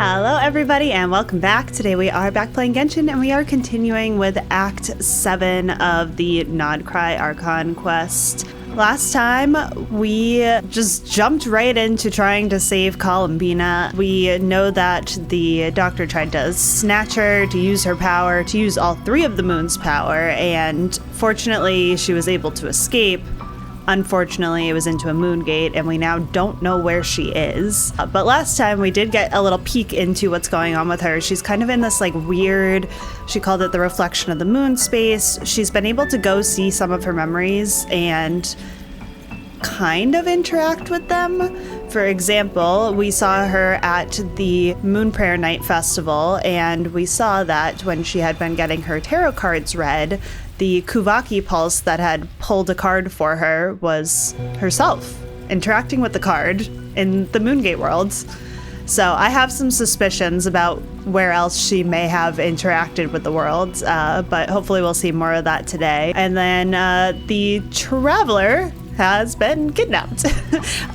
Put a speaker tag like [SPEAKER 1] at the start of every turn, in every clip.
[SPEAKER 1] Hello everybody and welcome back. Today we are back playing Genshin and we are continuing with Act 7 of the Krai Archon quest. Last time we just jumped right into trying to save Columbina. We know that the doctor tried to snatch her, to use her power, to use all three of the moon's power, and fortunately she was able to escape. Unfortunately, it was into a moon gate, and we now don't know where she is. But last time, we did get a little peek into what's going on with her. She's kind of in this, like, weird, she called it the reflection of the moon space. She's been able to go see some of her memories and kind of interact with them. For example, we saw her at the Moon Prayer Night Festival, and we saw that when she had been getting her tarot cards read, the Kuvaki pulse that had pulled a card for her was herself interacting with the card in the Moongate world. So I have some suspicions about where else she may have interacted with the world, but hopefully we'll see more of that today. And then the Traveler has been kidnapped.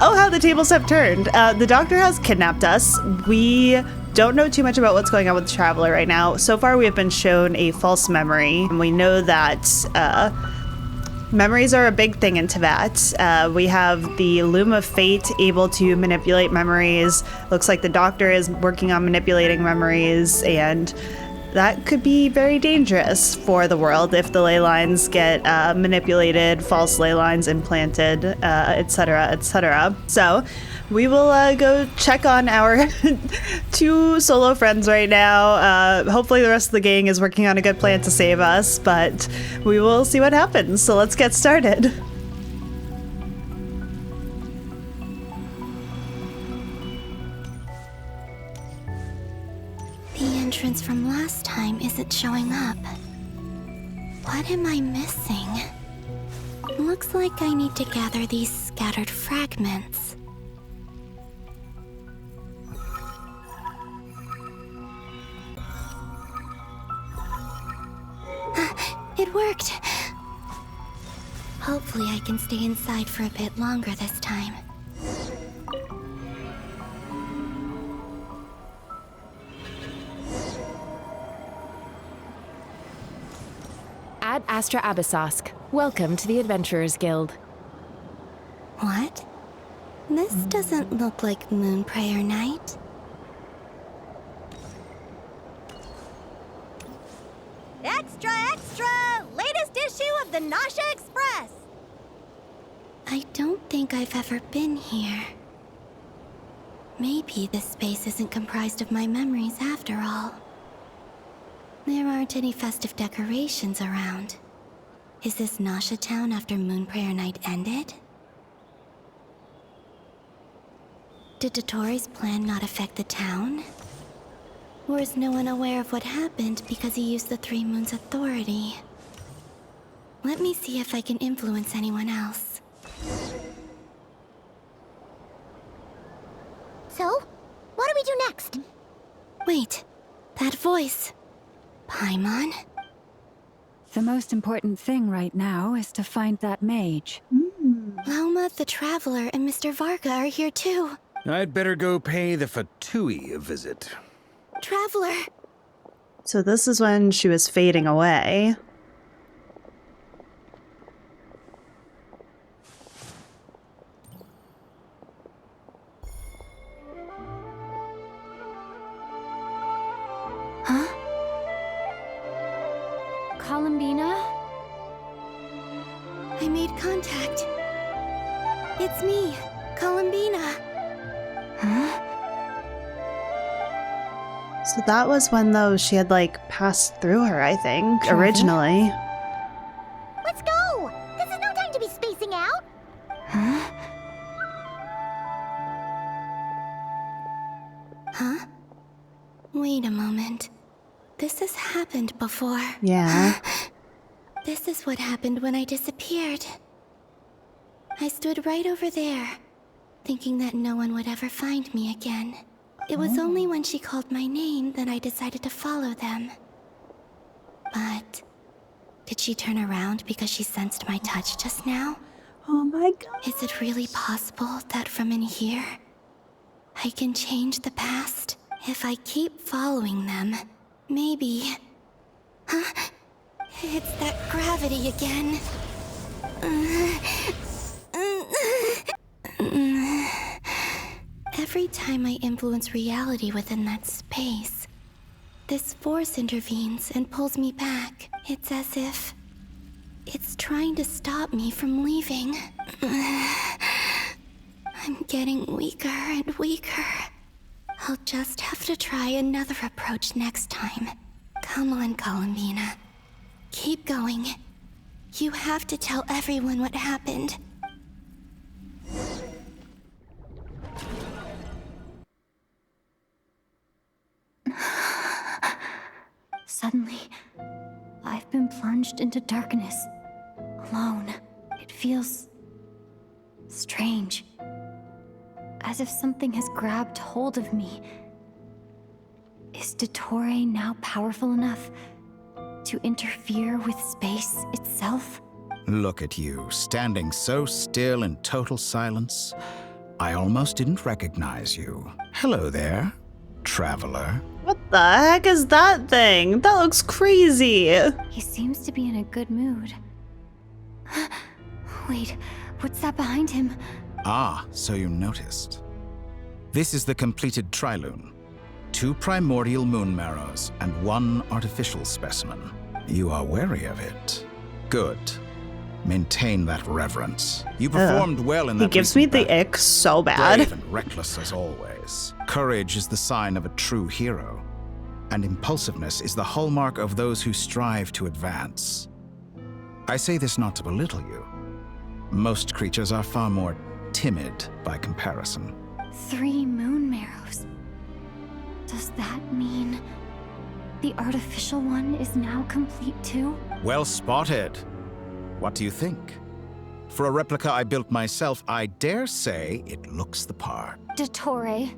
[SPEAKER 1] Oh, how the tables have turned. The doctor has kidnapped us. We don't know too much about what's going on with the Traveler right now. So far, we have been shown a false memory. And we know that memories are a big thing in Tibet. We have the Loom of Fate able to manipulate memories. Looks like the doctor is working on manipulating memories, and that could be very dangerous for the world if the ley lines get manipulated, false ley lines implanted, etc., etc. So we will go check on our two solo friends right now. Hopefully the rest of the gang is working on a good plan to save us, but we will see what happens. So let's get started.
[SPEAKER 2] The entrance from last time isn't showing up. What am I missing? Looks like I need to gather these scattered fragments. It worked! Hopefully I can stay inside for a bit longer this time.
[SPEAKER 3] Ad Astra Abyssosk. Welcome to the Adventurers Guild.
[SPEAKER 2] What? This doesn't look like Moon Prayer Night.
[SPEAKER 4] Extra, extra! Latest issue of the Nasha Express!
[SPEAKER 2] I don't think I've ever been here. Maybe this space isn't comprised of my memories after all. There aren't any festive decorations around. Is this Nasha town after Moon Prayer Night ended? Did Dottore's plan not affect the town? Or is no one aware of what happened because he used the Three Moons' authority? Let me see if I can influence anyone else.
[SPEAKER 4] So, what do we do next?
[SPEAKER 2] Wait, that voice. Paimon?
[SPEAKER 5] The most important thing right now is to find that mage.
[SPEAKER 2] Lauma, the Traveler, and Mr. Varga are here too.
[SPEAKER 6] I'd better go pay the Fatui a visit.
[SPEAKER 2] Traveler!
[SPEAKER 1] So this is when she was fading away.
[SPEAKER 2] Huh?
[SPEAKER 3] Columbina?
[SPEAKER 2] I made contact. It's me, Columbina. Huh?
[SPEAKER 1] So that was when, though, she had, like, passed through her, I think,
[SPEAKER 5] Travel?
[SPEAKER 1] originally.
[SPEAKER 4] Let's go! This is no time to be spacing out!
[SPEAKER 2] Huh? Huh? Wait a moment. This has happened before.
[SPEAKER 1] Yeah.
[SPEAKER 2] This is what happened when I disappeared. I stood right over there, thinking that no one would ever find me again. It was only when she called my name that I decided to follow them. But did she turn around because she sensed my touch just now?
[SPEAKER 1] Oh my god.
[SPEAKER 2] Is it really possible that from in here, I can change the past If I keep following them, maybe... Huh? It's that gravity again. Every time I influence reality within that space, this force intervenes and pulls me back. It's as if it's trying to stop me from leaving. I'm getting weaker and weaker. I'll just have to try another approach next time. Come on, Columbina. Keep going. You have to tell everyone what happened.
[SPEAKER 5] Suddenly, I've been plunged into darkness, alone. It feels strange, as if something has grabbed hold of me. Is Dottore now powerful enough to interfere with space itself?
[SPEAKER 6] Look at you, standing so still in total silence. I almost didn't recognize you. Hello there, traveler.
[SPEAKER 1] What the heck is that thing? That looks crazy.
[SPEAKER 5] He seems to be in a good mood. Wait, what's that behind him?
[SPEAKER 6] Ah, so you noticed. This is the completed trilune. 2 primordial moon marrows and 1 artificial specimen. You are wary of it. Good. Maintain that reverence. You performed well in that.
[SPEAKER 1] He gives me
[SPEAKER 6] recent
[SPEAKER 1] the
[SPEAKER 6] battle.
[SPEAKER 1] ick so bad.
[SPEAKER 6] Brave and reckless as always. Courage is the sign of a true hero. And impulsiveness is the hallmark of those who strive to advance. I say this not to belittle you. Most creatures are far more timid by comparison.
[SPEAKER 5] 3 moon marrows. Does that mean the artificial one is now complete too?
[SPEAKER 6] Well spotted. What do you think? For a replica I built myself, I dare say it looks the part.
[SPEAKER 5] Dottore,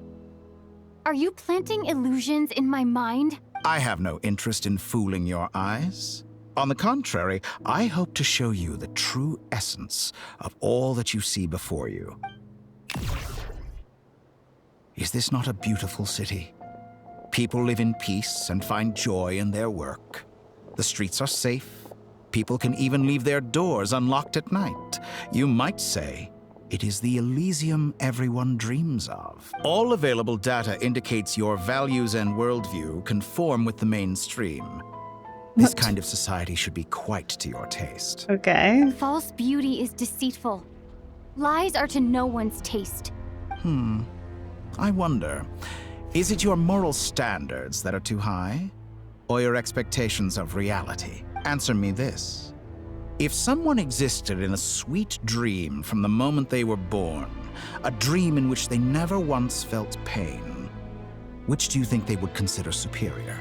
[SPEAKER 5] are you planting illusions in my mind?
[SPEAKER 6] I have no interest in fooling your eyes. On the contrary, I hope to show you the true essence of all that you see before you. Is this not a beautiful city? People live in peace and find joy in their work. The streets are safe. People can even leave their doors unlocked at night. You might say it is the Elysium everyone dreams of. All available data indicates your values and worldview conform with the mainstream. This kind of society should be quite to your taste.
[SPEAKER 1] Okay.
[SPEAKER 5] False beauty is deceitful. Lies are to no one's taste.
[SPEAKER 6] I wonder, is it your moral standards that are too high? Or your expectations of reality? Answer me this. If someone existed in a sweet dream from the moment they were born, a dream in which they never once felt pain, which do you think they would consider superior?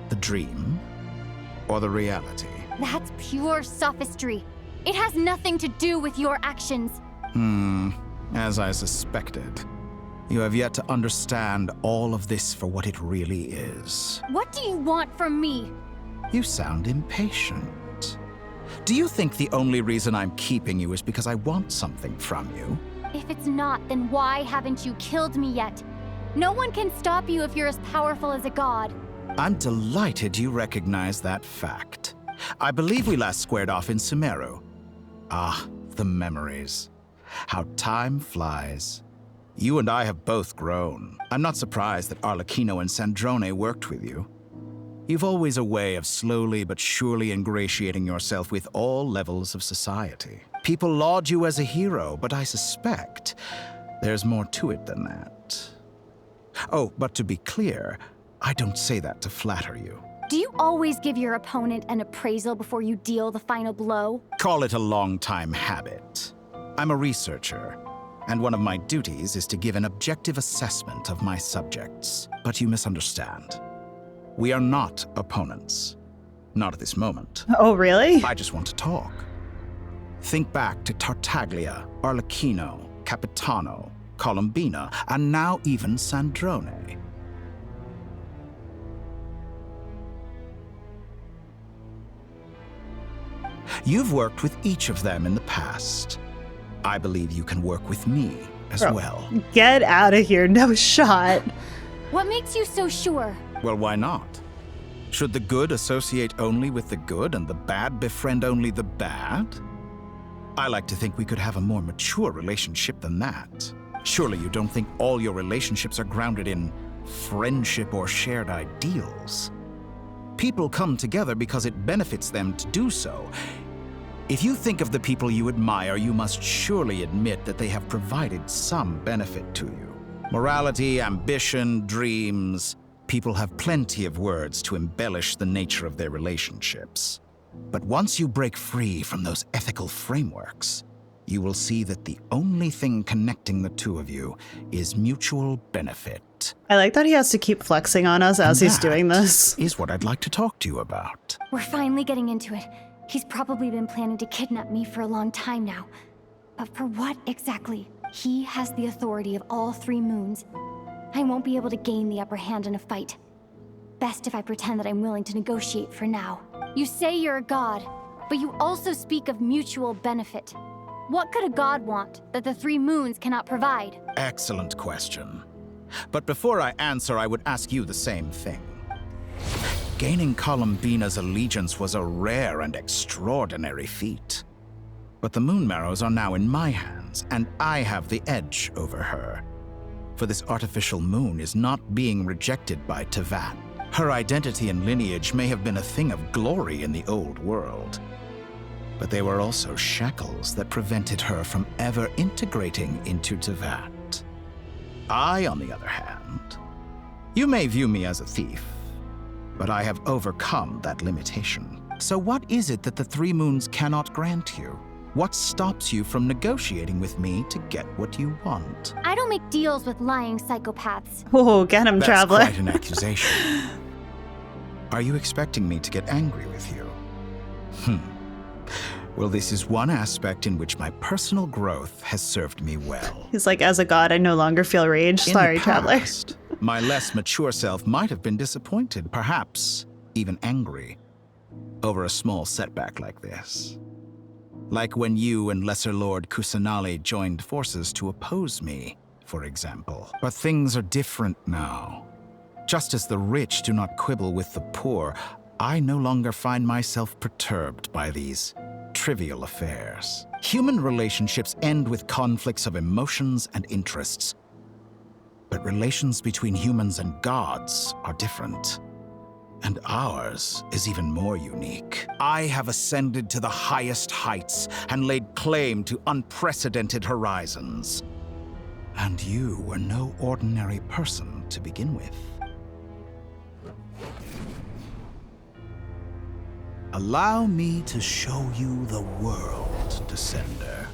[SPEAKER 6] The dream or the reality?
[SPEAKER 5] That's pure sophistry. It has nothing to do with your actions.
[SPEAKER 6] As I suspected. You have yet to understand all of this for what it really is.
[SPEAKER 5] What do you want from me?
[SPEAKER 6] You sound impatient. Do you think the only reason I'm keeping you is because I want something from you?
[SPEAKER 5] If it's not, then why haven't you killed me yet? No one can stop you if you're as powerful as a god.
[SPEAKER 6] I'm delighted you recognize that fact. I believe we last squared off in Sumeru. Ah, the memories. How time flies. You and I have both grown. I'm not surprised that Arlecchino and Sandrone worked with you. You've always a way of slowly but surely ingratiating yourself with all levels of society. People laud you as a hero, but I suspect there's more to it than that. Oh, but to be clear, I don't say that to flatter you.
[SPEAKER 5] Do you always give your opponent an appraisal before you deal the final blow?
[SPEAKER 6] Call it a long-time habit. I'm a researcher, and one of my duties is to give an objective assessment of my subjects. But you misunderstand. We are not opponents. Not at this moment.
[SPEAKER 1] Oh, really?
[SPEAKER 6] I just want to talk. Think back to Tartaglia, Arlecchino, Capitano, Columbina, and now even Sandrone. You've worked with each of them in the past. I believe you can work with me as well.
[SPEAKER 1] Get out of here. No shot.
[SPEAKER 5] What makes you so sure?
[SPEAKER 6] Well, why not? Should the good associate only with the good and the bad befriend only the bad? I like to think we could have a more mature relationship than that. Surely you don't think all your relationships are grounded in friendship or shared ideals? People come together because it benefits them to do so. If you think of the people you admire, you must surely admit that they have provided some benefit to you. Morality, ambition, dreams. People have plenty of words to embellish the nature of their relationships. But once you break free from those ethical frameworks, you will see that the only thing connecting the two of you is mutual benefit.
[SPEAKER 1] I like that he has to keep flexing on us as he's doing this.
[SPEAKER 6] Is what I'd like to talk to you about.
[SPEAKER 5] We're finally getting into it. He's probably been planning to kidnap me for a long time now. But for what exactly? He has the authority of all 3 moons. I won't be able to gain the upper hand in a fight. Best if I pretend that I'm willing to negotiate for now. You say you're a god, but you also speak of mutual benefit. What could a god want that the 3 moons cannot provide?
[SPEAKER 6] Excellent question. But before I answer, I would ask you the same thing. Gaining Columbina's allegiance was a rare and extraordinary feat. But the Moon Marrows are now in my hands, and I have the edge over her. For this artificial moon is not being rejected by Teyvat. Her identity and lineage may have been a thing of glory in the old world, but they were also shackles that prevented her from ever integrating into Teyvat. I, on the other hand, you may view me as a thief, but I have overcome that limitation. So what is it that the 3 moons cannot grant you? What stops you from negotiating with me to get what you want?
[SPEAKER 5] I don't make deals with lying psychopaths.
[SPEAKER 1] Oh, get him,
[SPEAKER 6] That's
[SPEAKER 1] traveler.
[SPEAKER 6] quite an accusation. Are you expecting me to get angry with you? Well, this is one aspect in which my personal growth has served me well.
[SPEAKER 1] He's like, as a god, I no longer feel rage.
[SPEAKER 6] In
[SPEAKER 1] Sorry,
[SPEAKER 6] the
[SPEAKER 1] traveler.
[SPEAKER 6] past, my less mature self might have been disappointed, perhaps even angry, over a small setback like this. Like when you and Lesser Lord Kusanali joined forces to oppose me, for example. But things are different now. Just as the rich do not quibble with the poor, I no longer find myself perturbed by these trivial affairs. Human relationships end with conflicts of emotions and interests. But relations between humans and gods are different. And ours is even more unique. I have ascended to the highest heights and laid claim to unprecedented horizons. And you were no ordinary person to begin with. Allow me to show you the world, Descender.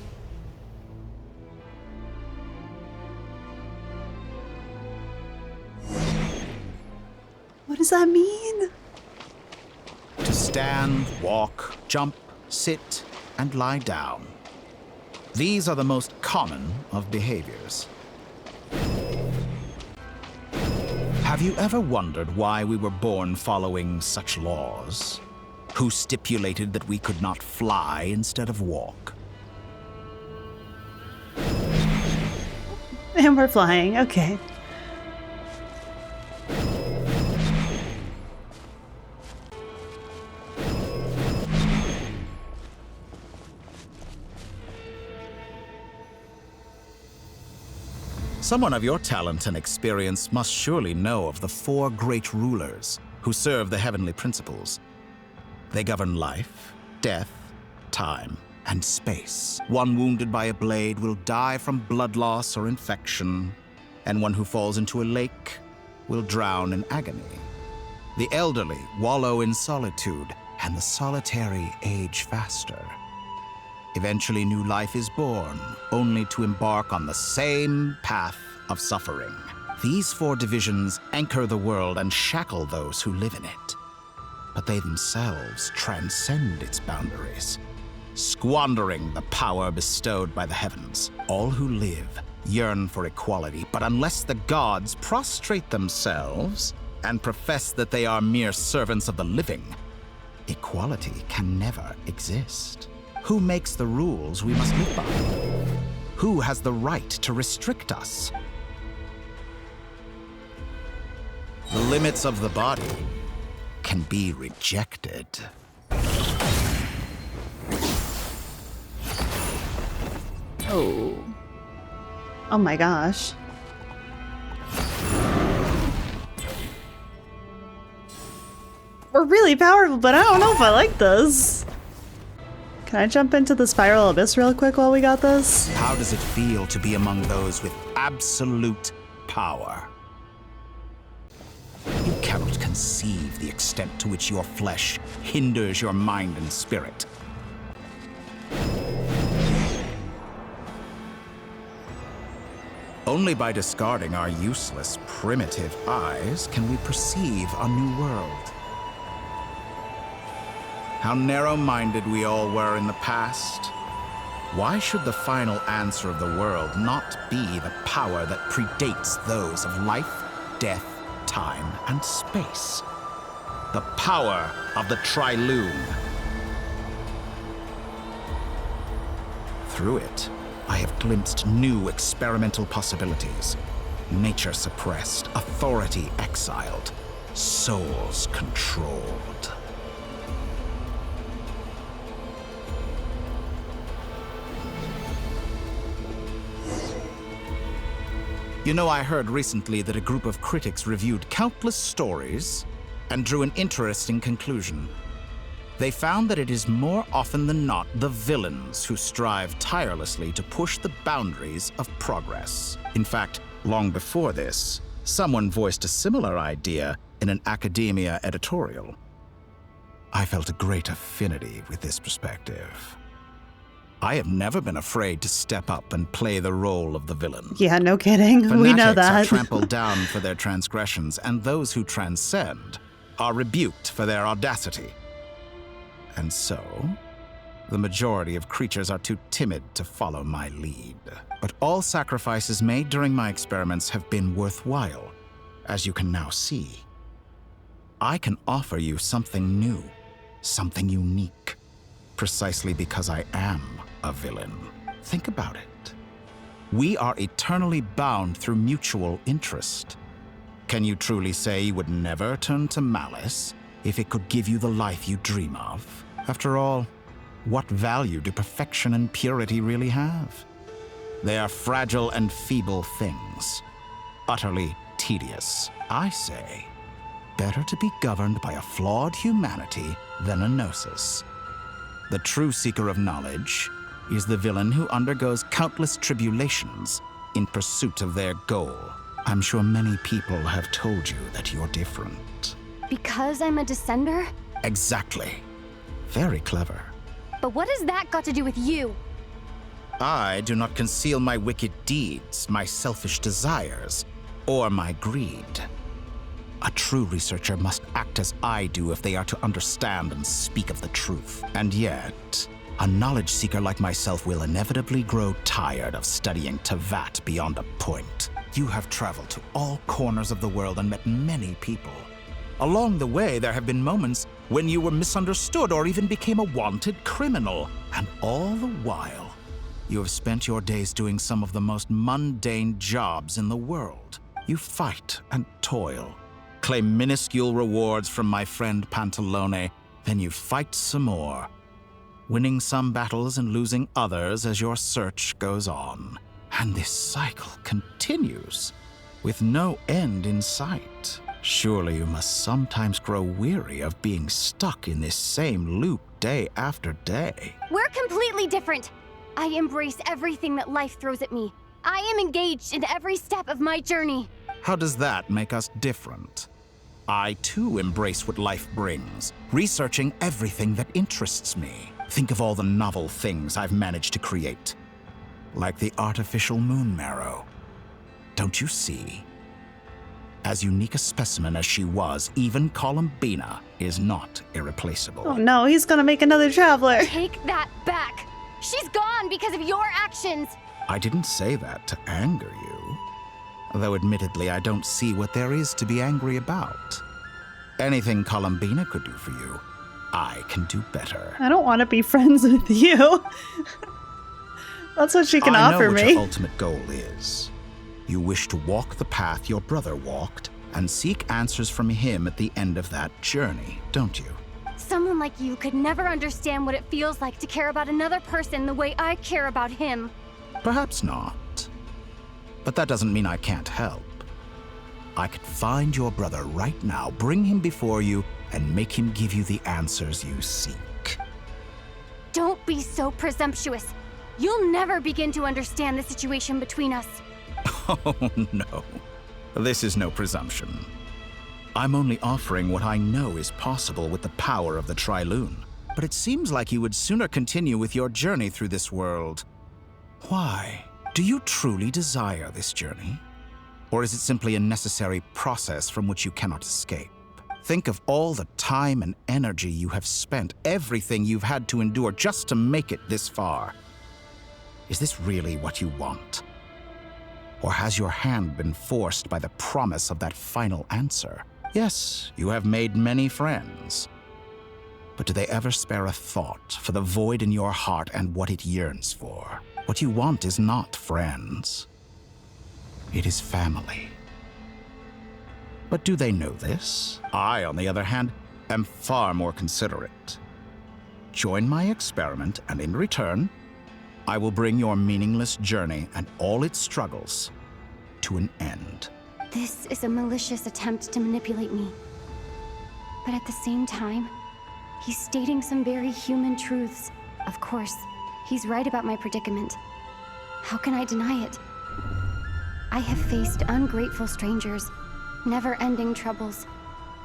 [SPEAKER 1] What does that mean?
[SPEAKER 6] To stand, walk, jump, sit, and lie down. These are the most common of behaviors. Have you ever wondered why we were born following such laws? Who stipulated that we could not fly instead of walk?
[SPEAKER 1] And we're flying, okay.
[SPEAKER 6] Someone of your talent and experience must surely know of the 4 great rulers who serve the heavenly principles. They govern life, death, time, and space. One wounded by a blade will die from blood loss or infection, and one who falls into a lake will drown in agony. The elderly wallow in solitude, and the solitary age faster. Eventually, new life is born, only to embark on the same path of suffering. These 4 divisions anchor the world and shackle those who live in it. But they themselves transcend its boundaries, squandering the power bestowed by the heavens. All who live yearn for equality, but unless the gods prostrate themselves and profess that they are mere servants of the living, equality can never exist. Who makes the rules we must live by? Who has the right to restrict us? The limits of the body can be rejected.
[SPEAKER 1] Oh. Oh my gosh. We're really powerful, but I don't know if I like this. Can I jump into the spiral abyss real quick while we got this?
[SPEAKER 6] How does it feel to be among those with absolute power? You cannot conceive the extent to which your flesh hinders your mind and spirit. Only by discarding our useless, primitive eyes can we perceive a new world. How narrow-minded we all were in the past. Why should the final answer of the world not be the power that predates those of life, death, time, and space? The power of the Triloom. Through it, I have glimpsed new experimental possibilities. Nature suppressed, authority exiled, souls controlled. You know, I heard recently that a group of critics reviewed countless stories and drew an interesting conclusion. They found that it is more often than not the villains who strive tirelessly to push the boundaries of progress. In fact, long before this, someone voiced a similar idea in an academia editorial. I felt a great affinity with this perspective. I have never been afraid to step up and play the role of the villain.
[SPEAKER 1] Yeah, no kidding. We know
[SPEAKER 6] Fanatics are
[SPEAKER 1] that.
[SPEAKER 6] trampled down for their transgressions, and those who transcend are rebuked for their audacity. And so, the majority of creatures are too timid to follow my lead. But all sacrifices made during my experiments have been worthwhile, as you can now see. I can offer you something new, something unique, precisely because I am a villain. Think about it. We are eternally bound through mutual interest. Can you truly say you would never turn to malice if it could give you the life you dream of? After all, what value do perfection and purity really have? They are fragile and feeble things, utterly tedious. I say, better to be governed by a flawed humanity than a gnosis. The true seeker of knowledge is the villain who undergoes countless tribulations in pursuit of their goal. I'm sure many people have told you that you're different.
[SPEAKER 5] Because I'm a descender?
[SPEAKER 6] Exactly. Very clever.
[SPEAKER 5] But what has that got to do with you?
[SPEAKER 6] I do not conceal my wicked deeds, my selfish desires, or my greed. A true researcher must act as I do if they are to understand and speak of the truth. And yet, a knowledge seeker like myself will inevitably grow tired of studying Tevat beyond a point. You have traveled to all corners of the world and met many people. Along the way, there have been moments when you were misunderstood or even became a wanted criminal. And all the while, you have spent your days doing some of the most mundane jobs in the world. You fight and toil, claim minuscule rewards from my friend Pantalone, then you fight some more, winning some battles and losing others as your search goes on. And this cycle continues, with no end in sight. Surely you must sometimes grow weary of being stuck in this same loop day after day.
[SPEAKER 5] We're completely different. I embrace everything that life throws at me. I am engaged in every step of my journey.
[SPEAKER 6] How does that make us different? I too embrace what life brings, researching everything that interests me. Think of all the novel things I've managed to create. Like the artificial moon marrow. Don't you see? As unique a specimen as she was, even Columbina is not irreplaceable.
[SPEAKER 1] Oh no, he's gonna make another traveler.
[SPEAKER 5] Take that back. She's gone because of your actions.
[SPEAKER 6] I didn't say that to anger you. Though admittedly, I don't see what there is to be angry about. Anything Columbina could do for you, I can do better.
[SPEAKER 1] I don't want to be friends with you. That's what she can offer
[SPEAKER 6] I know what
[SPEAKER 1] me.
[SPEAKER 6] your ultimate goal is. You wish to walk the path your brother walked and seek answers from him at the end of that journey, don't you?
[SPEAKER 5] Someone like you could never understand what it feels like to care about another person the way I care about him.
[SPEAKER 6] Perhaps not. But that doesn't mean I can't help. I could find your brother right now, bring him before you, and make him give you the answers you seek.
[SPEAKER 5] Don't be so presumptuous. You'll never begin to understand the situation between us.
[SPEAKER 6] Oh, no. This is no presumption. I'm only offering what I know is possible with the power of the Trilune. But it seems like you would sooner continue with your journey through this world. Why? Do you truly desire this journey? Or is it simply a necessary process from which you cannot escape? Think of all the time and energy you have spent, everything you've had to endure just to make it this far. Is this really what you want? Or has your hand been forced by the promise of that final answer? Yes, you have made many friends. But do they ever spare a thought for the void in your heart and what it yearns for? What you want is not friends. It is family. But do they know this? I, on the other hand, am far more considerate. Join my experiment, and in return, I will bring your meaningless journey and all its struggles to an end.
[SPEAKER 5] This is a malicious attempt to manipulate me. But at the same time, he's stating some very human truths. Of course, he's right about my predicament. How can I deny it? I have faced ungrateful strangers, never-ending troubles,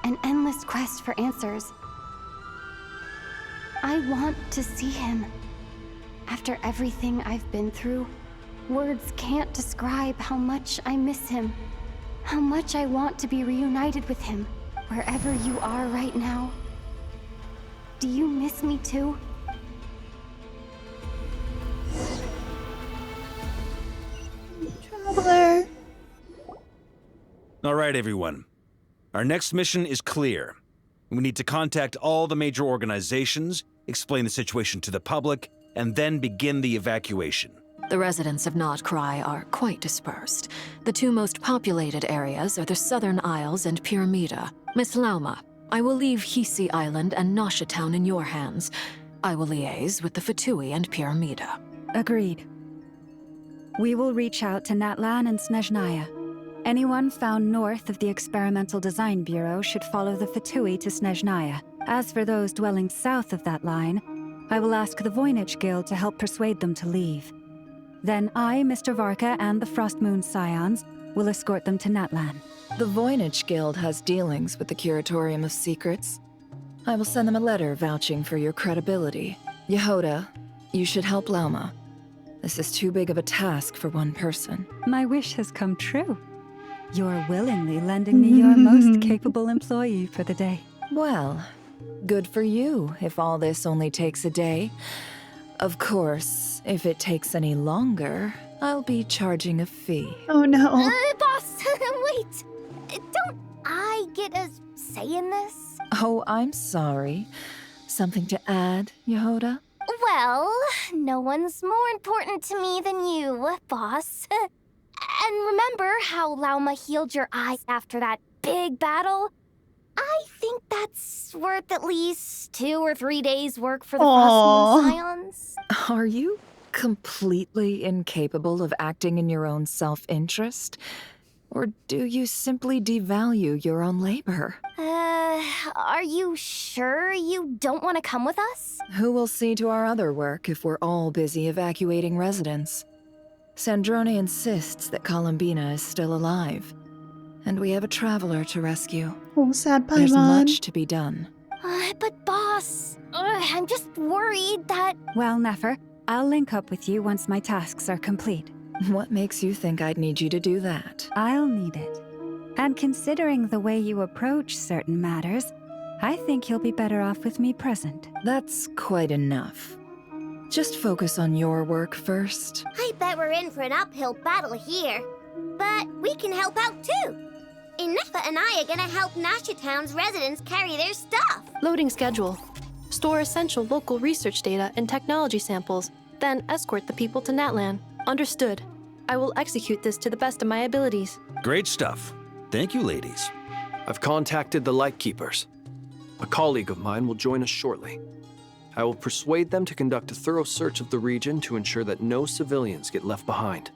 [SPEAKER 5] an endless quest for answers. I want to see him. After everything I've been through, words can't describe how much I miss him. How much I want to be reunited with him, wherever you are right now. Do you miss me too?
[SPEAKER 1] Traveler.
[SPEAKER 7] All right, everyone. Our next mission is clear. We need to contact all the major organizations, explain the situation to the public, and then begin the evacuation.
[SPEAKER 3] The residents of Nod Krai are quite dispersed. The two most populated areas are the Southern Isles and Pyramida. Miss Lauma, I will leave Hisi Island and Nasha Town in your hands. I will liaise with the Fatui and Pyramida.
[SPEAKER 8] Agreed. We will reach out to Natlan and Snezhnaya. Anyone found north of the Experimental Design Bureau should follow the Fatui to Snezhnaya. As for those dwelling south of that line, I will ask the Voynich Guild to help persuade them to leave. Then I, Mr. Varka, and the Frostmoon Scions will escort them to Natlan.
[SPEAKER 9] The Voynich Guild has dealings with the Curatorium of Secrets. I will send them a letter vouching for your credibility. Yehoda, you should help Lauma. This is too big of a task for one person.
[SPEAKER 8] My wish has come true. You're willingly lending me your most capable employee for the day.
[SPEAKER 9] Well, good for you if all this only takes a day. Of course, if it takes any longer, I'll be charging a fee.
[SPEAKER 1] Oh no.
[SPEAKER 4] Boss, wait. Don't I get a say in this?
[SPEAKER 9] Oh, I'm sorry. Something to add, Yehoda?
[SPEAKER 4] Well, no one's more important to me than you, boss. And remember how Lauma healed your eyes after that big battle? I think that's worth at least 2 or 3 days' work for the Frostmoon Scions.
[SPEAKER 9] Are you completely incapable of acting in your own self-interest? Or do you simply devalue your own labor?
[SPEAKER 4] Are you sure you don't want to come with us?
[SPEAKER 9] Who will see to our other work if we're all busy evacuating residents? Sandrone insists that Columbina is still alive, and we have a traveler to rescue.
[SPEAKER 1] Oh, sad Paimon.
[SPEAKER 9] There's much to be done.
[SPEAKER 4] But boss, I'm just worried that...
[SPEAKER 8] Well, Nefer, I'll link up with you once my tasks are complete.
[SPEAKER 9] What makes you think I'd need you to do that?
[SPEAKER 8] I'll need it. And considering the way you approach certain matters, I think you'll be better off with me present.
[SPEAKER 9] That's quite enough. Just focus on your work first.
[SPEAKER 4] I bet we're in for an uphill battle here. But we can help out too. Inefa and I are gonna help Nasha Town's residents carry their stuff.
[SPEAKER 10] Loading schedule. Store essential local research data and technology samples, then escort the people to Natlan. Understood. I will execute this to the best of my abilities.
[SPEAKER 7] Great stuff. Thank you, ladies.
[SPEAKER 11] I've contacted the Lightkeepers. A colleague of mine will join us shortly. I will persuade them to conduct a thorough search of the region to ensure that no civilians get left behind.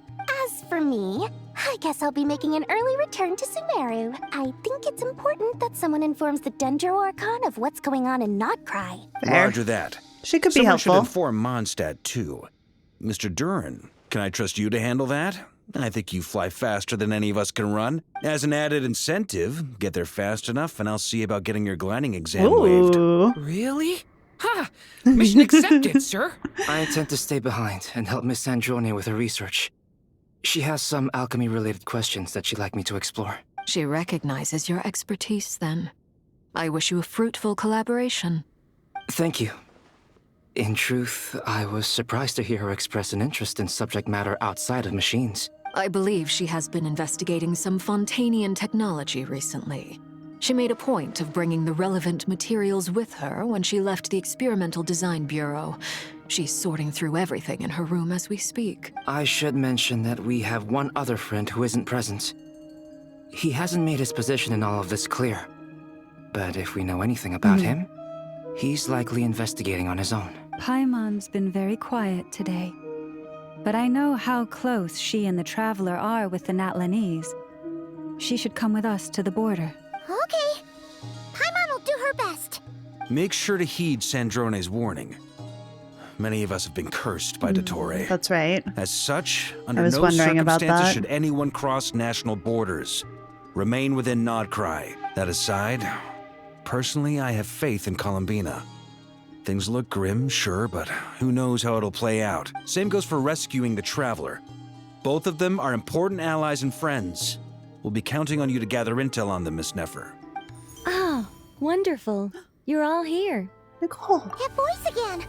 [SPEAKER 4] As for me, I guess I'll be making an early return to Sumeru. I think it's important that someone informs the Dottore Archon of what's going on in Nodcry.
[SPEAKER 1] Fair.
[SPEAKER 7] Roger that.
[SPEAKER 1] She could be
[SPEAKER 7] Someone
[SPEAKER 1] helpful.
[SPEAKER 7] should inform Mondstadt, too. Mr. Durin, can I trust you to handle that? I think you fly faster than any of us can run. As an added incentive, get there fast enough and I'll see about getting your gliding exam waived.
[SPEAKER 1] Ooh.
[SPEAKER 12] Really? Ha! Mission accepted, sir.
[SPEAKER 13] I intend to stay behind and help Miss Sandrone with her research. She has some alchemy-related questions that she'd like me to explore.
[SPEAKER 3] She recognizes your expertise, then. I wish you a fruitful collaboration.
[SPEAKER 13] Thank you. In truth, I was surprised to hear her express an interest in subject matter outside of machines.
[SPEAKER 3] I believe she has been investigating some Fontanian technology recently. She made a point of bringing the relevant materials with her when she left the Experimental Design Bureau. She's sorting through everything in her room as we speak.
[SPEAKER 13] I should mention that we have one other friend who isn't present. He hasn't made his position in all of this clear. But if we know anything about him, he's likely investigating on his own.
[SPEAKER 8] Paimon's been very quiet today. But I know how close she and the Traveler are with the Natlanese. She should come with us to the border.
[SPEAKER 4] Okay. Paimon will do her best.
[SPEAKER 7] Make sure to heed Sandrone's warning. Many of us have been cursed by Dottore.
[SPEAKER 1] That's right.
[SPEAKER 7] As such, under
[SPEAKER 1] I was
[SPEAKER 7] no
[SPEAKER 1] wondering about
[SPEAKER 7] circumstances
[SPEAKER 1] that.
[SPEAKER 7] should anyone cross national borders. Remain within Nodcry. That aside, personally, I have faith in Columbina. Things look grim, sure, but who knows how it'll play out. Same goes for rescuing the Traveler. Both of them are important allies and friends. We'll be counting on you to gather intel on them, Miss Nefer.
[SPEAKER 5] Oh, wonderful. You're all here.
[SPEAKER 1] Nicole.
[SPEAKER 4] That voice again.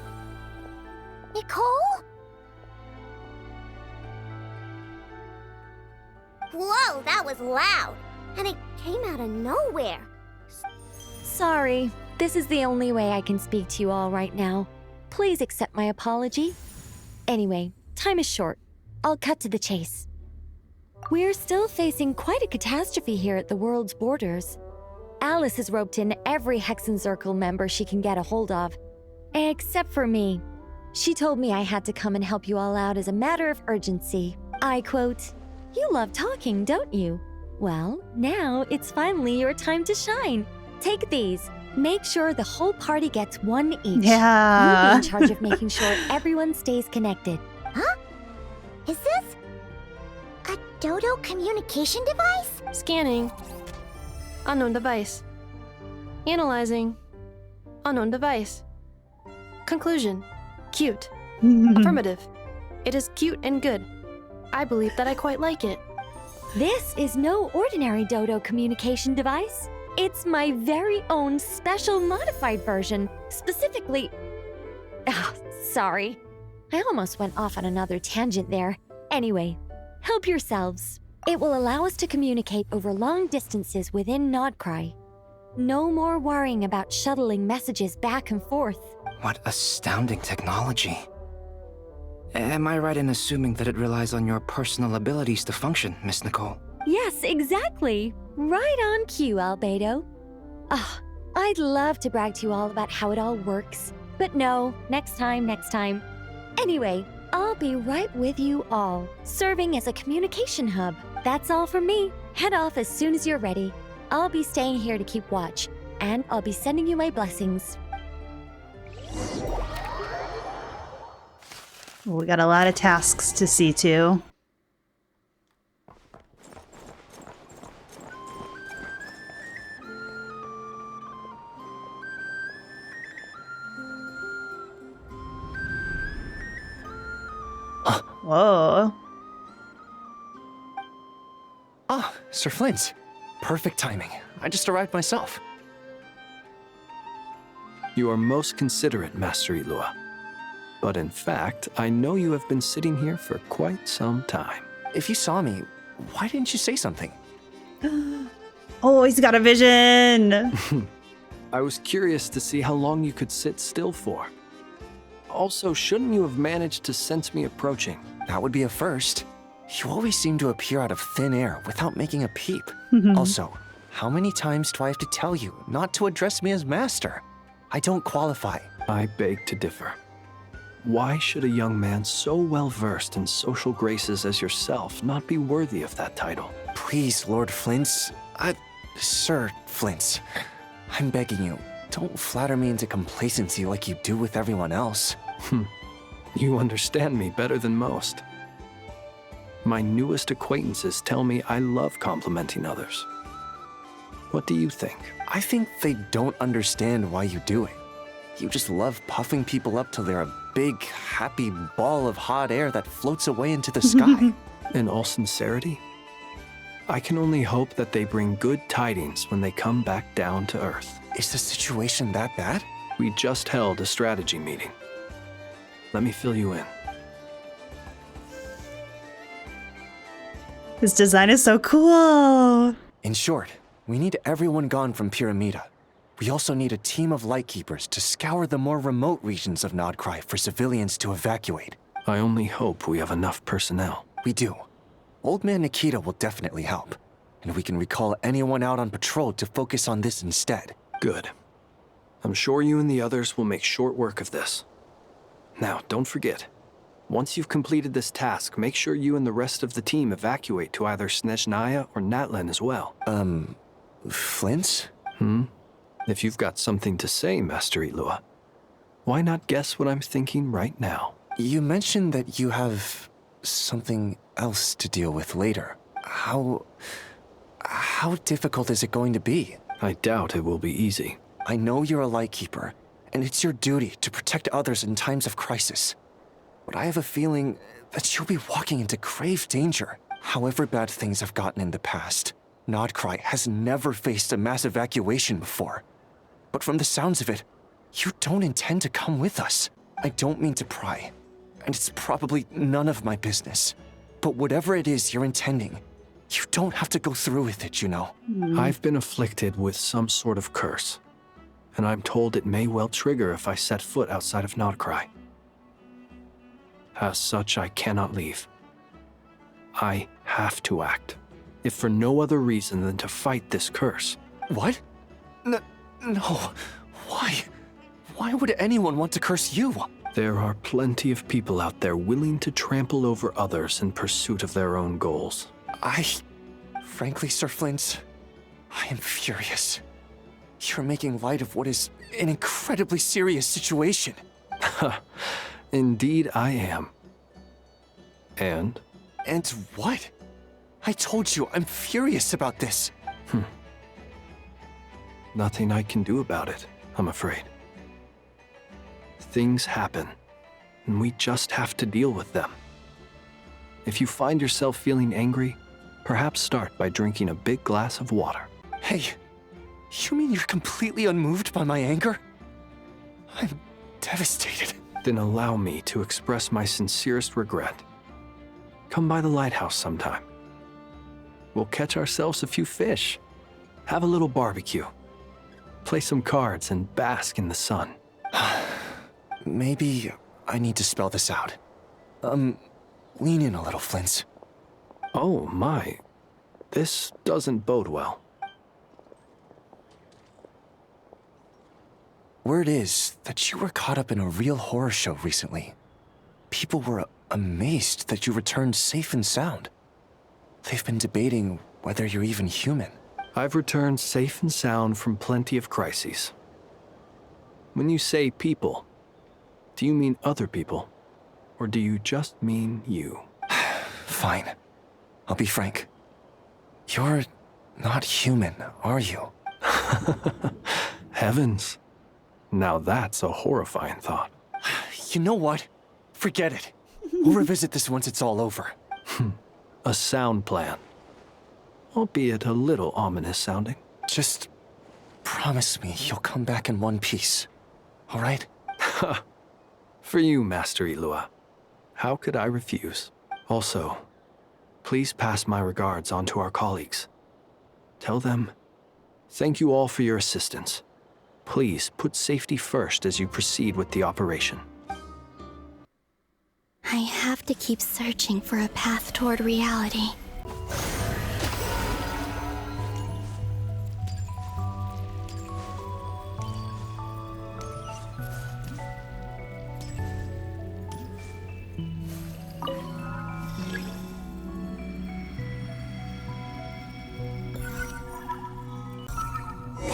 [SPEAKER 4] Nicole? Whoa, that was loud. And it came out of nowhere.
[SPEAKER 5] Sorry. This is the only way I can speak to you all right now. Please accept my apology. Anyway, time is short. I'll cut to the chase. We're still facing quite a catastrophe here at the world's borders. Alice has roped in every Hexenzirkel member she can get a hold of. Except for me. She told me I had to come and help you all out as a matter of urgency. I quote, "You love talking, don't you? Well, now it's finally your time to shine. Take these. Make sure the whole party gets one each.
[SPEAKER 1] Yeah.
[SPEAKER 5] You'll be in charge of making sure everyone stays connected."
[SPEAKER 4] Huh? Is this a Dodo communication device?
[SPEAKER 10] Scanning. Unknown device. Analyzing. Unknown device. Conclusion. Cute. Affirmative. It is cute and good. I believe that I quite like it.
[SPEAKER 5] This is no ordinary Dodo communication device. It's my very own special modified version, specifically... Ah, sorry. I almost went off on another tangent there. Anyway, help yourselves. It will allow us to communicate over long distances within Nodcry. No more worrying about shuttling messages back and forth.
[SPEAKER 13] What astounding technology. Am I right in assuming that it relies on your personal abilities to function, Miss Nicole?
[SPEAKER 5] Yes, exactly. Right on cue, Albedo. Ah, I'd love to brag to you all about how it all works. But no, next time. Anyway, I'll be right with you all, serving as a communication hub. That's all from me. Head off as soon as you're ready. I'll be staying here to keep watch, and I'll be sending you my blessings.
[SPEAKER 1] We got a lot of tasks to see to. Whoa.
[SPEAKER 11] Ah, Sir Flint. Perfect timing. I just arrived myself. You are most considerate, Master Ilua. But in fact, I know you have been sitting here for quite some time. If you saw me, why didn't you say something?
[SPEAKER 1] Oh, he's got a vision.
[SPEAKER 11] I was curious to see how long you could sit still for. Also, shouldn't you have managed to sense me approaching? That would be a first. You always seem to appear out of thin air without making a peep. Also,
[SPEAKER 14] How many times do I have to tell you not to address me as master? I don't qualify.
[SPEAKER 11] I beg to differ. Why should a young man so well versed in social graces as yourself not be worthy of that title?
[SPEAKER 14] Please, Lord Flint's. Sir Flint's. I'm begging you, don't flatter me into complacency like you do with everyone else.
[SPEAKER 11] You understand me better than most. My newest acquaintances tell me I love complimenting others. What do you think?
[SPEAKER 14] I think they don't understand why you do it. You just love puffing people up till they're a big, happy ball of hot air that floats away into the sky.
[SPEAKER 11] In all sincerity, I can only hope that they bring good tidings when they come back down to Earth.
[SPEAKER 14] Is the situation that bad?
[SPEAKER 11] We just held a strategy meeting. Let me fill you in.
[SPEAKER 1] This design is so cool.
[SPEAKER 14] In short, we need everyone gone from Pyramida. We also need a team of Lightkeepers to scour the more remote regions of Nodcry for civilians to evacuate.
[SPEAKER 11] I only hope we have enough personnel.
[SPEAKER 14] We do. Old Man Nikita will definitely help, and we can recall anyone out on patrol to focus on this instead.
[SPEAKER 11] Good. I'm sure you and the others will make short work of this. Now, don't forget, once you've completed this task, make sure you and the rest of the team evacuate to either Snezhnaya or Natlan as well.
[SPEAKER 14] Flint's?
[SPEAKER 11] If you've got something to say, Master Ilua, why not guess what I'm thinking right now?
[SPEAKER 14] You mentioned that you have something else to deal with later. How difficult is it going to be?
[SPEAKER 11] I doubt it will be easy.
[SPEAKER 14] I know you're a Lightkeeper, and it's your duty to protect others in times of crisis. But I have a feeling that you'll be walking into grave danger. However bad things have gotten in the past, Nodcry has never faced a mass evacuation before. But from the sounds of it, you don't intend to come with us. I don't mean to pry, and it's probably none of my business. But whatever it is you're intending, you don't have to go through with it, you know.
[SPEAKER 11] I've been afflicted with some sort of curse, and I'm told it may well trigger if I set foot outside of Nodcry. As such, I cannot leave. I have to act, if for no other reason than to fight this curse.
[SPEAKER 14] What? No. Why? Why would anyone want to curse you?
[SPEAKER 11] There are plenty of people out there willing to trample over others in pursuit of their own goals.
[SPEAKER 14] Frankly, Sir Flint, I am furious. You're making light of what is an incredibly serious situation.
[SPEAKER 11] Indeed I am. And?
[SPEAKER 14] And what? I told you, I'm furious about this.
[SPEAKER 11] Nothing I can do about it, I'm afraid. Things happen, and we just have to deal with them. If you find yourself feeling angry, perhaps start by drinking a big glass of water.
[SPEAKER 14] Hey, you mean you're completely unmoved by my anger? I'm devastated.
[SPEAKER 11] Then allow me to express my sincerest regret. Come by the lighthouse sometime. We'll catch ourselves a few fish, have a little barbecue, play some cards, and bask in the sun.
[SPEAKER 14] Maybe I need to spell this out. Lean in a little, Flint.
[SPEAKER 11] Oh my, this doesn't bode well.
[SPEAKER 14] Word is that you were caught up in a real horror show recently. People were amazed that you returned safe and sound. They've been debating whether you're even human.
[SPEAKER 11] I've returned safe and sound from plenty of crises. When you say people, do you mean other people? Or do you just mean you?
[SPEAKER 14] Fine. I'll be frank. You're not human, are you?
[SPEAKER 11] Heavens. Now that's a horrifying thought.
[SPEAKER 14] You know what? Forget it. We'll revisit this once it's all over.
[SPEAKER 11] A sound plan. Albeit a little ominous sounding.
[SPEAKER 14] Just promise me you'll come back in one piece, all right?
[SPEAKER 11] For you, Master Ilua. How could I refuse? Also, please pass my regards on to our colleagues. Tell them, thank you all for your assistance. Please put safety first as you proceed with the operation.
[SPEAKER 2] I have to keep searching for a path toward reality.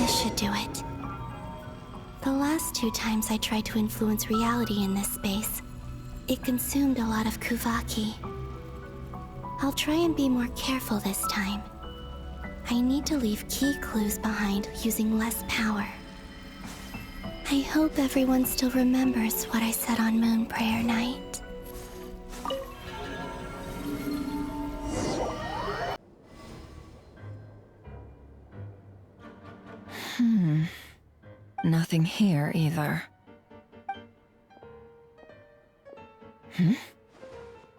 [SPEAKER 2] This should do it. The last 2 times I tried to influence reality in this space, it consumed a lot of Kuvaki. I'll try and be more careful this time. I need to leave key clues behind using less power. I hope everyone still remembers what I said on Moon Prayer Night.
[SPEAKER 9] Nothing here either.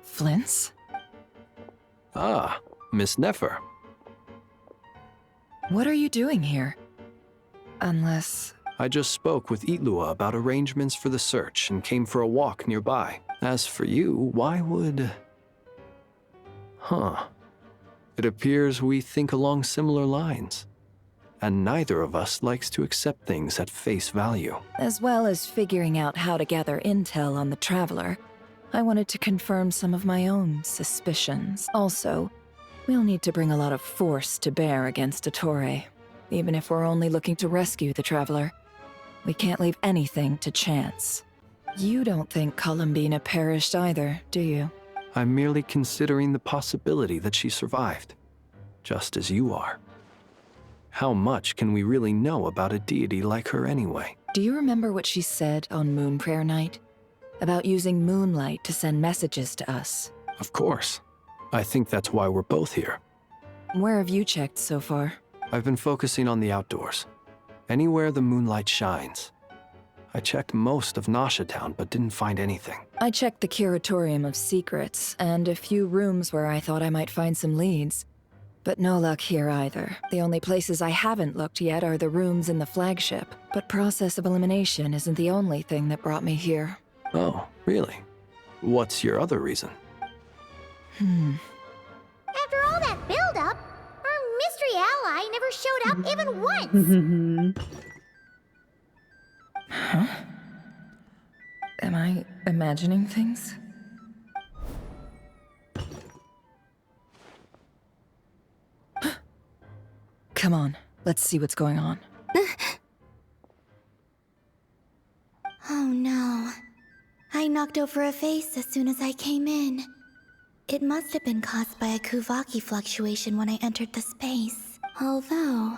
[SPEAKER 9] Flints?
[SPEAKER 11] Ah, Miss Nefer.
[SPEAKER 9] What are you doing here? Unless...
[SPEAKER 11] I just spoke with Itlua about arrangements for the search and came for a walk nearby. As for you, why would... Huh. It appears we think along similar lines. And neither of us likes to accept things at face value.
[SPEAKER 9] As well as figuring out how to gather intel on the Traveler, I wanted to confirm some of my own suspicions. Also, we'll need to bring a lot of force to bear against Dottore, even if we're only looking to rescue the Traveler. We can't leave anything to chance. You don't think Columbina perished either, do you?
[SPEAKER 11] I'm merely considering the possibility that she survived, just as you are. How much can we really know about a deity like her anyway?
[SPEAKER 9] Do you remember what she said on Moon Prayer Night? About using moonlight to send messages to us?
[SPEAKER 11] Of course. I think that's why we're both here.
[SPEAKER 9] Where have you checked so far?
[SPEAKER 11] I've been focusing on the outdoors. Anywhere the moonlight shines. I checked most of Noshatown, but didn't find anything.
[SPEAKER 9] I checked the Curatorium of Secrets, and a few rooms where I thought I might find some leads. But no luck here either. The only places I haven't looked yet are the rooms in the flagship. But process of elimination isn't the only thing that brought me here.
[SPEAKER 11] Oh, really? What's your other reason?
[SPEAKER 4] After all that build-up, our mystery ally never showed up even once!
[SPEAKER 9] Huh? Am I imagining things? Come on, let's see what's going on.
[SPEAKER 2] Oh no. I knocked over a vase as soon as I came in. It must have been caused by a Kuvaki fluctuation when I entered the space. Although,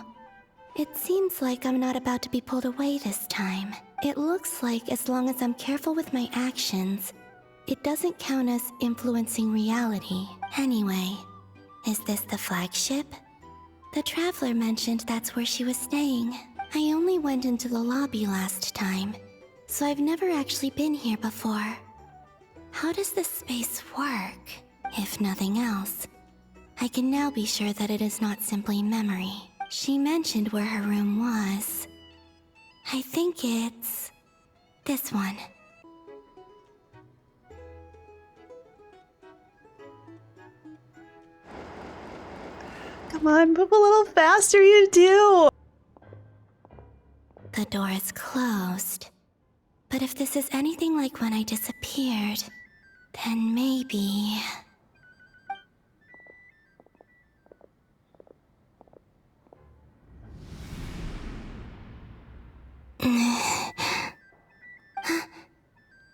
[SPEAKER 2] it seems like I'm not about to be pulled away this time. It looks like as long as I'm careful with my actions, it doesn't count as influencing reality. Anyway, is this the flagship? The Traveler mentioned that's where she was staying. I only went into the lobby last time, so I've never actually been here before. How does this space work? If nothing else, I can now be sure that it is not simply memory. She mentioned where her room was. I think it's this one.
[SPEAKER 1] Come on, move a little faster, you do!
[SPEAKER 2] The door is closed. But if this is anything like when I disappeared, then maybe...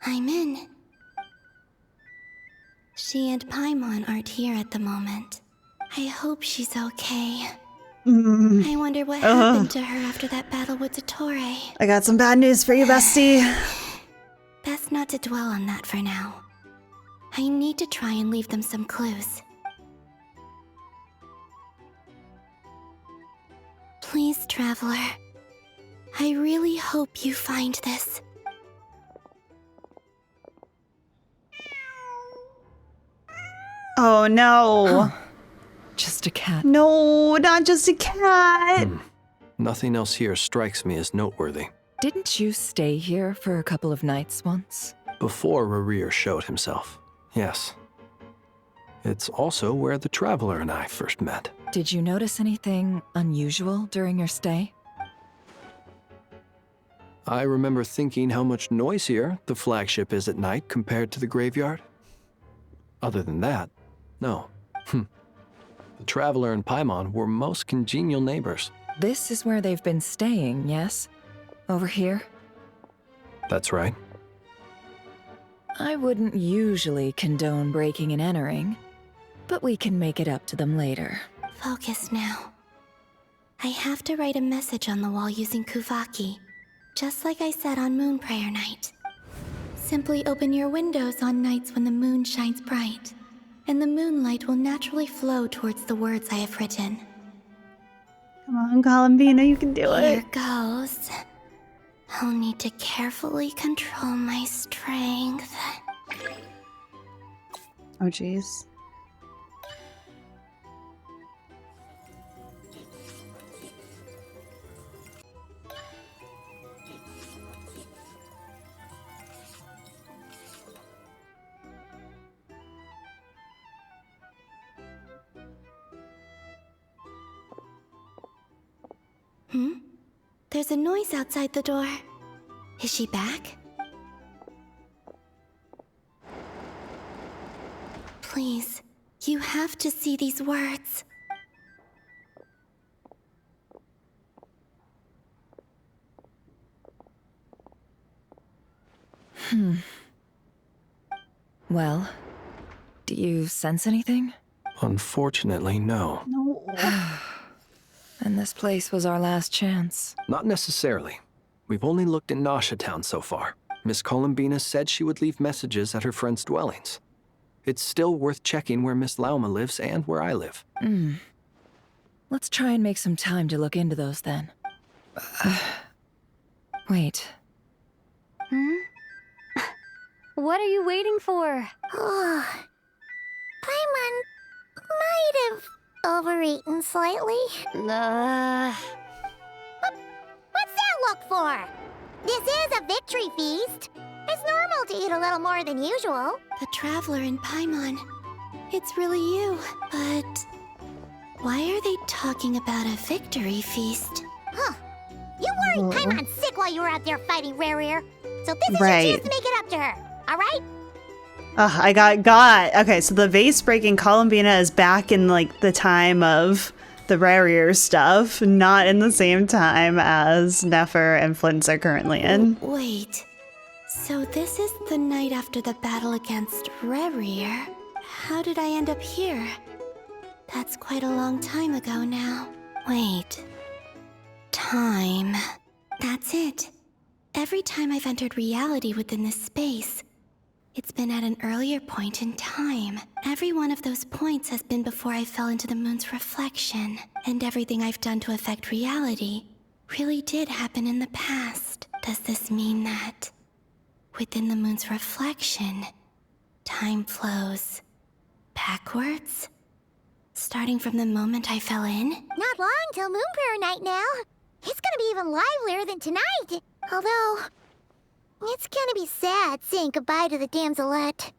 [SPEAKER 2] I'm in. She and Paimon aren't here at the moment. I hope she's okay. I wonder what happened to her after that battle with Dottore.
[SPEAKER 1] I got some bad news for you, bestie.
[SPEAKER 2] Best not to dwell on that for now. I need to try and leave them some clues. Please, Traveler. I really hope you find this.
[SPEAKER 1] Oh no.
[SPEAKER 9] Just a cat.
[SPEAKER 1] No, not just a cat.
[SPEAKER 11] Nothing else here strikes me as noteworthy.
[SPEAKER 9] Didn't you stay here for a couple of nights once?
[SPEAKER 11] Before Rarir showed himself, yes. It's also where the Traveler and I first met.
[SPEAKER 9] Did you notice anything unusual during your stay?
[SPEAKER 11] I remember thinking how much noisier the flagship is at night compared to the graveyard. Other than that, no. The Traveler and Paimon were most congenial neighbors.
[SPEAKER 9] This is where they've been staying, yes? Over here?
[SPEAKER 11] That's right.
[SPEAKER 9] I wouldn't usually condone breaking and entering, but we can make it up to them later.
[SPEAKER 2] Focus now. I have to write a message on the wall using Kuvaki, just like I said on Moon Prayer Night. Simply open your windows on nights when the moon shines bright, and the moonlight will naturally flow towards the words I have written.
[SPEAKER 1] Come on, Columbina, you can do
[SPEAKER 2] Here
[SPEAKER 1] it.
[SPEAKER 2] goes. I'll need to carefully control my strength.
[SPEAKER 1] Oh, jeez.
[SPEAKER 2] There's a noise outside the door. Is she back? Please, you have to see these words.
[SPEAKER 9] Well, do you sense anything?
[SPEAKER 11] Unfortunately, no.
[SPEAKER 1] No.
[SPEAKER 9] And this place was our last chance.
[SPEAKER 11] Not necessarily. We've only looked in Nasha Town so far. Miss Columbina said she would leave messages at her friends' dwellings. It's still worth checking where Miss Lauma lives and where I live.
[SPEAKER 9] Let's try and make some time to look into those then. Wait.
[SPEAKER 5] What are you waiting for?
[SPEAKER 4] Paimon might have overeaten slightly. What's that look for? This is a victory feast. It's normal to eat a little more than usual.
[SPEAKER 2] The Traveler in Paimon. It's really you, but why are they talking about a victory feast?
[SPEAKER 4] Huh. You worried Paimon sick while you were out there fighting Rarear. So this is
[SPEAKER 1] Right.
[SPEAKER 4] your chance to make it up to her. Alright?
[SPEAKER 1] I got. Okay, so the vase breaking Columbina is back in like the time of the Rarear stuff, not in the same time as Nefer and Flint's are currently in.
[SPEAKER 2] Wait. So this is the night after the battle against Rarear. How did I end up here? That's quite a long time ago now. Wait. Time. That's it. Every time I've entered reality within this space, it's been at an earlier point in time. Every one of those points has been before I fell into the moon's reflection, and everything I've done to affect reality really did happen in the past. Does this mean that within the moon's reflection, time flows backwards? Starting from the moment I fell in?
[SPEAKER 4] Not long till Moon Prayer Night now. It's gonna be even livelier than tonight. Although, it's gonna be sad saying goodbye to the damselette.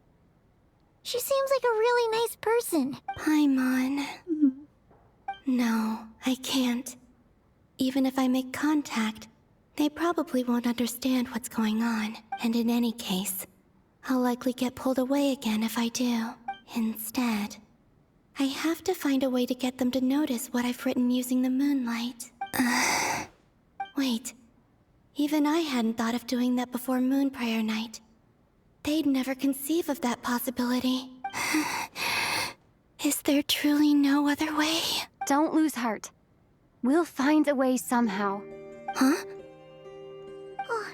[SPEAKER 4] She seems like a really nice person.
[SPEAKER 2] Paimon. No, I can't. Even if I make contact, they probably won't understand what's going on. And in any case, I'll likely get pulled away again if I do. Instead, I have to find a way to get them to notice what I've written using the moonlight. Wait. Even I hadn't thought of doing that before Moon Prayer Night. They'd never conceive of that possibility. Is there truly no other way?
[SPEAKER 5] Don't lose heart. We'll find a way somehow.
[SPEAKER 2] Huh?
[SPEAKER 4] Oh,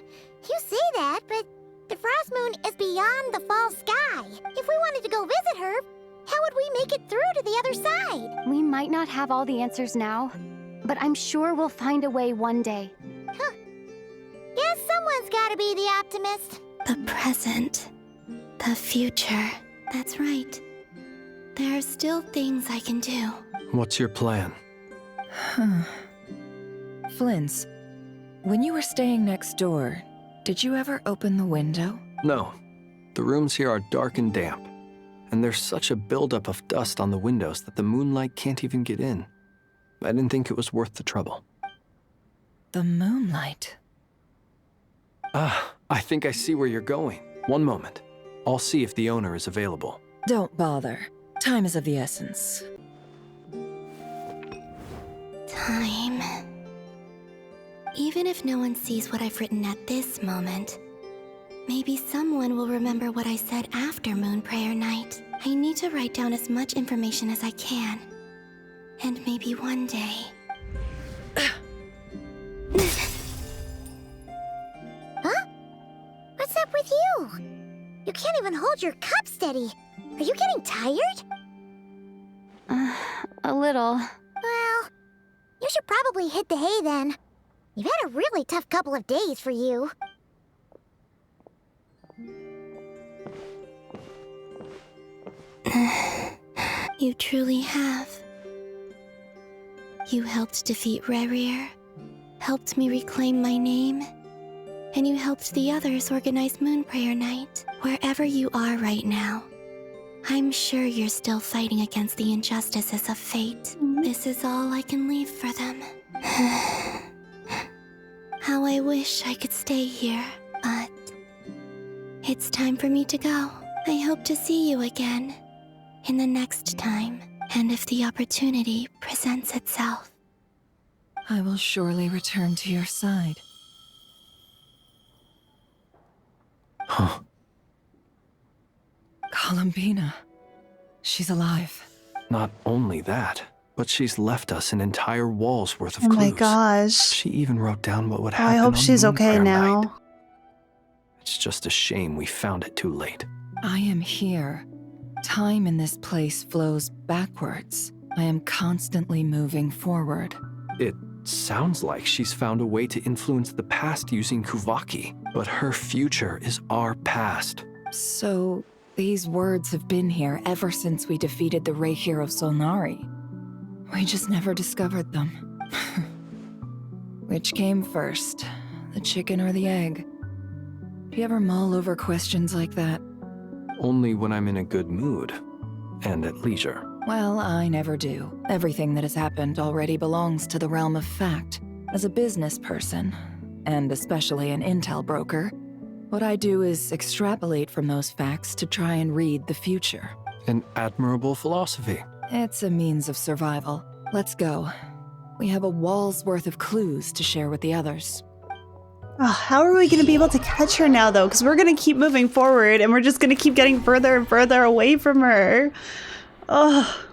[SPEAKER 4] you say that, but the Frost Moon is beyond the fall sky. If we wanted to go visit her, how would we make it through to the other side?
[SPEAKER 5] We might not have all the answers now, but I'm sure we'll find a way one day.
[SPEAKER 4] Huh. Guess someone's gotta be the optimist.
[SPEAKER 2] The present. The future. That's right. There are still things I can do.
[SPEAKER 11] What's your plan?
[SPEAKER 9] Flint's, when you were staying next door, did you ever open the window?
[SPEAKER 11] No. The rooms here are dark and damp, and there's such a buildup of dust on the windows that the moonlight can't even get in. I didn't think it was worth the trouble.
[SPEAKER 9] The moonlight.
[SPEAKER 11] I think I see where you're going. One moment. I'll see if the owner is available.
[SPEAKER 9] Don't bother. Time is of the essence.
[SPEAKER 2] Time. Even if no one sees what I've written at this moment, maybe someone will remember what I said after Moon Prayer Night. I need to write down as much information as I can. And maybe one day...
[SPEAKER 4] Huh? What's up with you? You can't even hold your cup steady. Are you getting tired?
[SPEAKER 5] A little.
[SPEAKER 4] Well, you should probably hit the hay then. You've had a really tough couple of days for you.
[SPEAKER 2] You truly have. You helped defeat Rerir, helped me reclaim my name, and you helped the others organize Moon Prayer Night. Wherever you are right now, I'm sure you're still fighting against the injustices of fate. This is all I can leave for them. How I wish I could stay here, but it's time for me to go. I hope to see you again in the next time, and if the opportunity presents itself.
[SPEAKER 9] I will surely return to your side.
[SPEAKER 11] Huh.
[SPEAKER 9] Columbina. She's alive.
[SPEAKER 11] Not only that, but she's left us an entire wall's worth of
[SPEAKER 1] Oh
[SPEAKER 11] clues.
[SPEAKER 1] my gosh.
[SPEAKER 11] She even wrote down what would
[SPEAKER 1] Oh,
[SPEAKER 11] happen
[SPEAKER 1] I hope
[SPEAKER 11] on
[SPEAKER 1] she's
[SPEAKER 11] Moon
[SPEAKER 1] okay
[SPEAKER 11] Prayer
[SPEAKER 1] now.
[SPEAKER 11] Night. It's just a shame we found it too late.
[SPEAKER 9] I am here. Time in this place flows backwards. I am constantly moving forward.
[SPEAKER 11] It sounds like she's found a way to influence the past using Kuvaki, but her future is our past.
[SPEAKER 9] So, these words have been here ever since we defeated the Reihir of Solnari. We just never discovered them. Which came first, the chicken or the egg? Do you ever mull over questions like that?
[SPEAKER 11] Only when I'm in a good mood and at leisure.
[SPEAKER 9] Well, I never do. Everything that has happened already belongs to the realm of fact. As a business person, and especially an intel broker, what I do is extrapolate from those facts to try and read the future.
[SPEAKER 11] An admirable philosophy.
[SPEAKER 9] It's a means of survival. Let's go. We have a wall's worth of clues to share with the others.
[SPEAKER 1] Oh, how are we going to be able to catch her now, though? Because we're going to keep moving forward, and we're just going to keep getting further and further away from her. Oh.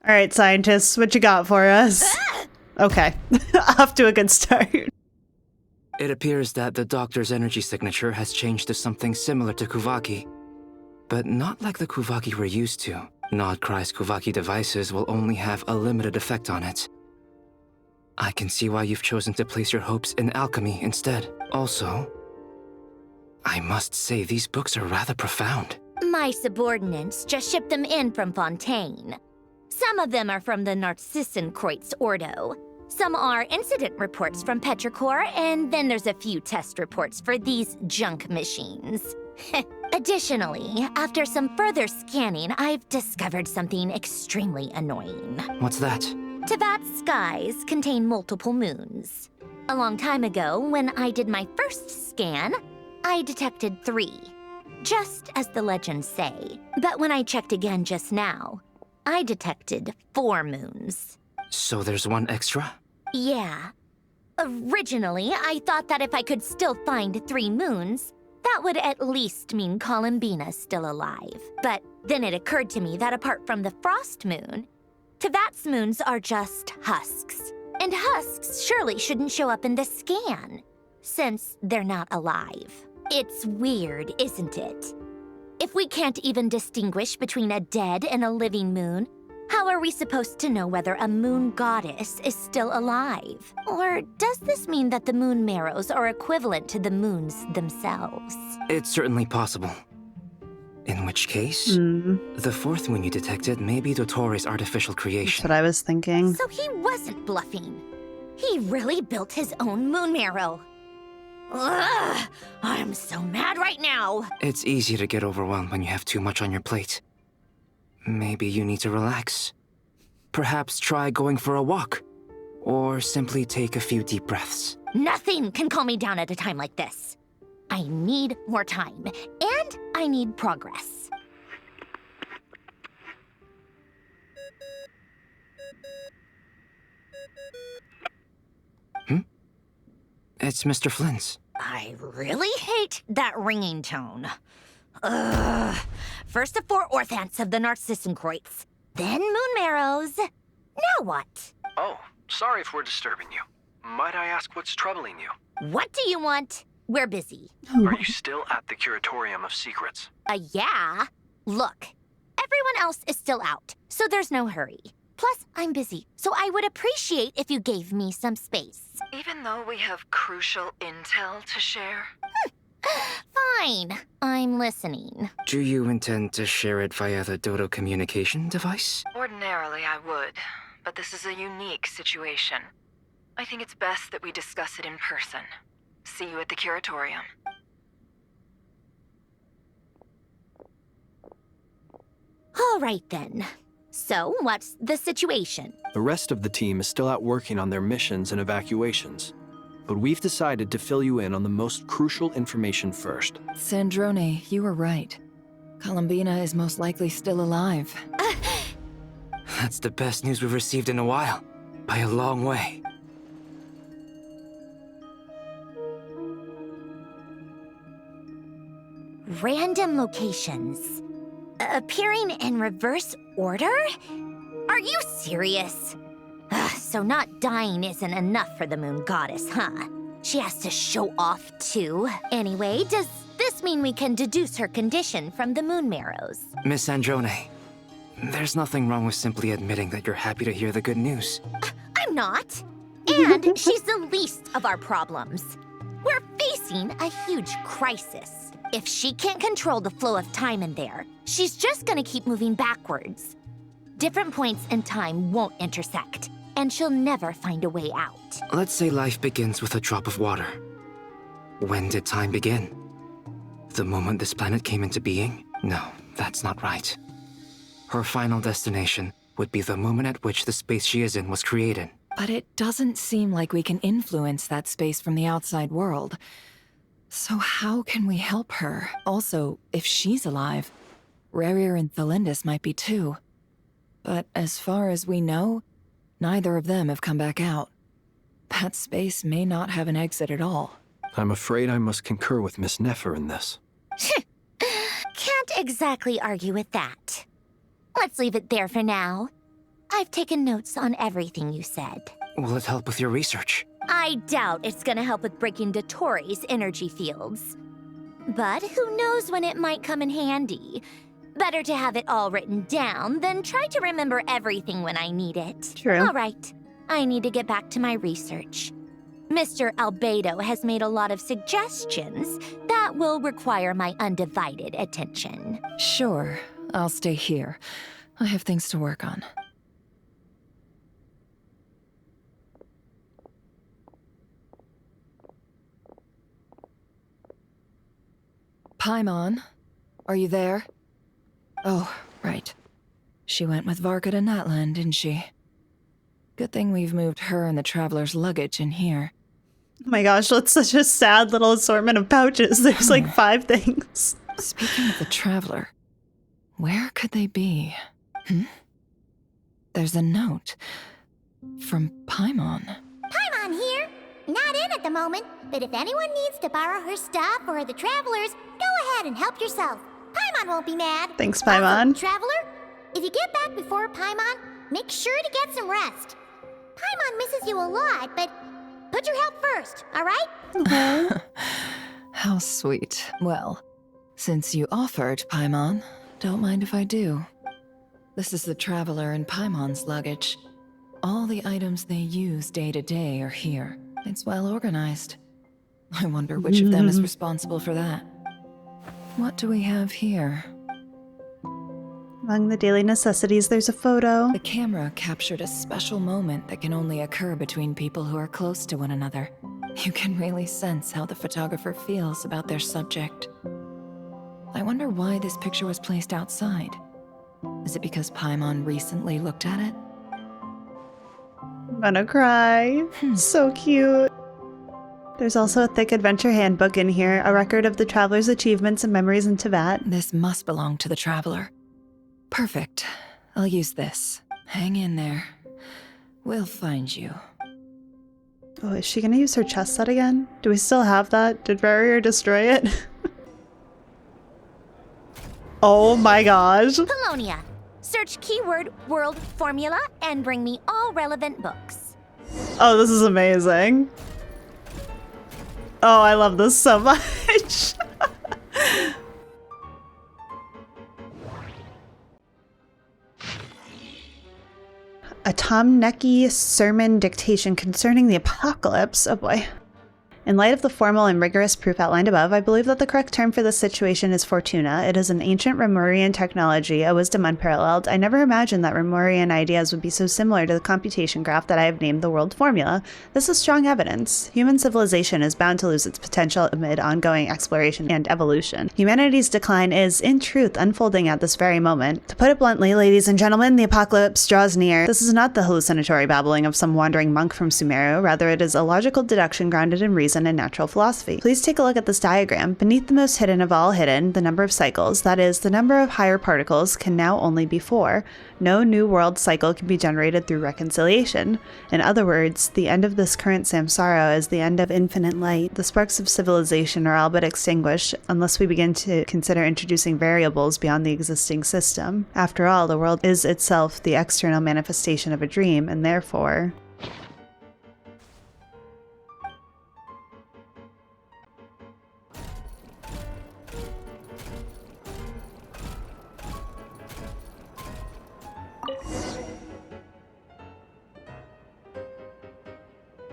[SPEAKER 1] All right, scientists, what you got for us? Okay, off to a good start.
[SPEAKER 13] It appears that the doctor's energy signature has changed to something similar to Kuvaki, but not like the Kuvaki we're used to. Nod Krai's Kuvaki devices will only have a limited effect on it. I can see why you've chosen to place your hopes in alchemy instead. Also, I must say these books are rather profound.
[SPEAKER 15] My subordinates just shipped them in from Fontaine. Some of them are from the Narcissenkreuz Ordo. Some are incident reports from Petrichor, and then there's a few test reports for these junk machines. Additionally, after some further scanning, I've discovered something extremely annoying.
[SPEAKER 13] What's that?
[SPEAKER 15] Tevat's skies contain multiple moons. A long time ago, when I did my first scan, I detected 3. Just as the legends say. But when I checked again just now, I detected 4 moons.
[SPEAKER 13] So there's one extra?
[SPEAKER 15] Yeah. Originally, I thought that if I could still find 3 moons, that would at least mean Columbina's still alive. But then it occurred to me that apart from the frost moon, Tevat's moons are just husks. And husks surely shouldn't show up in the scan, since they're not alive. It's weird, isn't it? If we can't even distinguish between a dead and a living moon, how are we supposed to know whether a moon goddess is still alive? Or does this mean that the moon marrows are equivalent to the moons themselves?
[SPEAKER 13] It's certainly possible. In which case, the 4th moon you detected may be Dottore's artificial creation.
[SPEAKER 1] That's what I was thinking.
[SPEAKER 15] So he wasn't bluffing. He really built his own moon marrow. Ugh, I'm so mad right now.
[SPEAKER 13] It's easy to get overwhelmed when you have too much on your plate. Maybe you need to relax. Perhaps try going for a walk. Or simply take a few deep breaths.
[SPEAKER 15] Nothing can calm me down at a time like this. I need more time, and I need progress.
[SPEAKER 13] It's Mr. Flynn's.
[SPEAKER 15] I really hate that ringing tone. Ugh. First the 4 orthants of the Narcissenkreuz, then Moon Marrows. Now what?
[SPEAKER 11] Oh, sorry if we're disturbing you. Might I ask what's troubling you?
[SPEAKER 15] What do you want? We're busy.
[SPEAKER 11] Are you still at the Curatorium of Secrets?
[SPEAKER 15] Yeah. Look, everyone else is still out, so there's no hurry. Plus, I'm busy, so I would appreciate if you gave me some space.
[SPEAKER 9] Even though we have crucial intel to share?
[SPEAKER 15] Fine. I'm listening.
[SPEAKER 13] Do you intend to share it via the Dodo communication device?
[SPEAKER 9] Ordinarily, I would, but this is a unique situation. I think it's best that we discuss it in person. See you at the Curatorium.
[SPEAKER 15] All right, then. So, what's the situation?
[SPEAKER 11] The rest of the team is still out working on their missions and evacuations. But we've decided to fill you in on the most crucial information first.
[SPEAKER 9] Sandrone, you were right. Columbina is most likely still alive.
[SPEAKER 13] That's the best news we've received in a while. By a long way.
[SPEAKER 15] Random locations. Appearing in reverse order? Are you serious? So not dying isn't enough for the moon goddess, huh? She has to show off too. Anyway, does this mean we can deduce her condition from the moon marrows?
[SPEAKER 13] Miss Androne, there's nothing wrong with simply admitting that you're happy to hear the good news.
[SPEAKER 15] I'm not. And she's the least of our problems. We're facing a huge crisis. If she can't control the flow of time in there, she's just gonna keep moving backwards. Different points in time won't intersect, and she'll never find a way out.
[SPEAKER 13] Let's say life begins with a drop of water. When did time begin? The moment this planet came into being? No, that's not right. Her final destination would be the moment at which the space she is in was created.
[SPEAKER 9] But it doesn't seem like we can influence that space from the outside world. So how can we help her? Also, if she's alive, Rerir and Thalindis might be too. But as far as we know, neither of them have come back out. That space may not have an exit at all.
[SPEAKER 11] I'm afraid I must concur with Miss Nefer in this.
[SPEAKER 15] Can't exactly argue with that. Let's leave it there for now. I've taken notes on everything you said.
[SPEAKER 13] Will it help with your research?
[SPEAKER 15] I doubt it's gonna help with breaking Dottore's energy fields. But who knows when it might come in handy. Better to have it all written down than try to remember everything when I need it.
[SPEAKER 1] True.
[SPEAKER 15] All right, I need to get back to my research. Mr. Albedo has made a lot of suggestions that will require my undivided attention.
[SPEAKER 9] Sure, I'll stay here. I have things to work on. Paimon, are you there? Oh, right. She went with Varka to Natlan, didn't she? Good thing we've moved her and the Traveler's luggage in here.
[SPEAKER 1] Oh my gosh, that's such a sad little assortment of pouches. There's like 5 things.
[SPEAKER 9] Speaking of the Traveler, where could they be? There's a note from Paimon.
[SPEAKER 4] Paimon here. Not in at the moment, but if anyone needs to borrow her stuff or the Travelers, go ahead and help yourself. Paimon won't be mad.
[SPEAKER 1] Thanks, Paimon.
[SPEAKER 4] Also, Traveler, if you get back before Paimon, make sure to get some rest. Paimon misses you a lot, but put your health first, all right?
[SPEAKER 9] How sweet. Well, since you offered, Paimon, don't mind if I do. This is the Traveler and Paimon's luggage. All the items they use day to day are here. It's well organized. I wonder which of them is responsible for that. What do we have here?
[SPEAKER 1] Among the daily necessities, there's a photo.
[SPEAKER 9] The camera captured a special moment that can only occur between people who are close to one another. You can really sense how the photographer feels about their subject. I wonder why this picture was placed outside. Is it because Paimon recently looked at it?
[SPEAKER 1] I'm gonna cry. So cute. There's also a thick adventure handbook in here, a record of the Traveler's achievements and memories in Tibet.
[SPEAKER 9] This must belong to the Traveler. Perfect. I'll use this. Hang in there. We'll find you.
[SPEAKER 1] Oh, is she gonna use her chest set again? Do we still have that? Did Barrier destroy it? Oh my gosh.
[SPEAKER 15] Colonia. Search keyword world formula and bring me all relevant books.
[SPEAKER 1] Oh, this is amazing. Oh, I love this so much. A Tom Necky sermon dictation concerning the apocalypse. Oh boy. In light of the formal and rigorous proof outlined above, I believe that the correct term for this situation is Fortuna. It is an ancient Remorian technology, a wisdom unparalleled. I never imagined that Remorian ideas would be so similar to the computation graph that I have named the world formula. This is strong evidence. Human civilization is bound to lose its potential amid ongoing exploration and evolution. Humanity's decline is, in truth, unfolding at this very moment. To put it bluntly, ladies and gentlemen, the apocalypse draws near. This is not the hallucinatory babbling of some wandering monk from Sumeru. Rather, it is a logical deduction grounded in reason and natural philosophy. Please take a look at this diagram. Beneath the most hidden of all hidden, the number of cycles, that is, the number of higher particles, can now only be 4. No new world cycle can be generated through reconciliation. In other words, the end of this current samsara is the end of infinite light. The sparks of civilization are all but extinguished unless we begin to consider introducing variables beyond the existing system. After all, the world is itself the external manifestation of a dream, and therefore...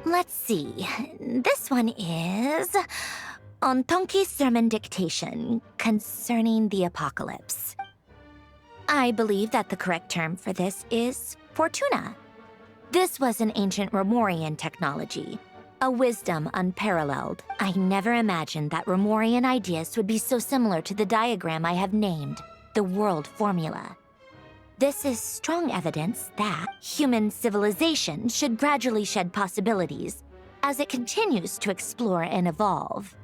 [SPEAKER 15] Let's see. This one is on Tonki's sermon dictation concerning the apocalypse. I believe that the correct term for this is Fortuna. This was an ancient Remorian technology, a wisdom unparalleled. I never imagined that Remorian ideas would be so similar to the diagram I have named, the world formula. This is strong evidence that human civilization should gradually shed possibilities as it continues to explore and evolve.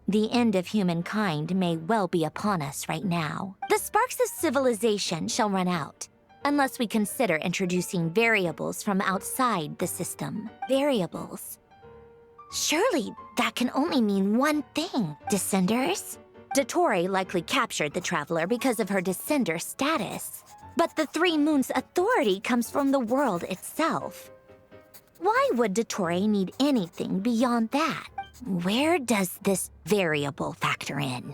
[SPEAKER 15] The end of humankind may well be upon us right now. The sparks of civilization shall run out, unless we consider introducing variables from outside the system. Variables. Surely that can only mean one thing. Descenders? Dottore likely captured the traveler because of her descender status. But the Three Moons' authority comes from the world itself. Why would Dottore need anything beyond that? Where does this variable factor in?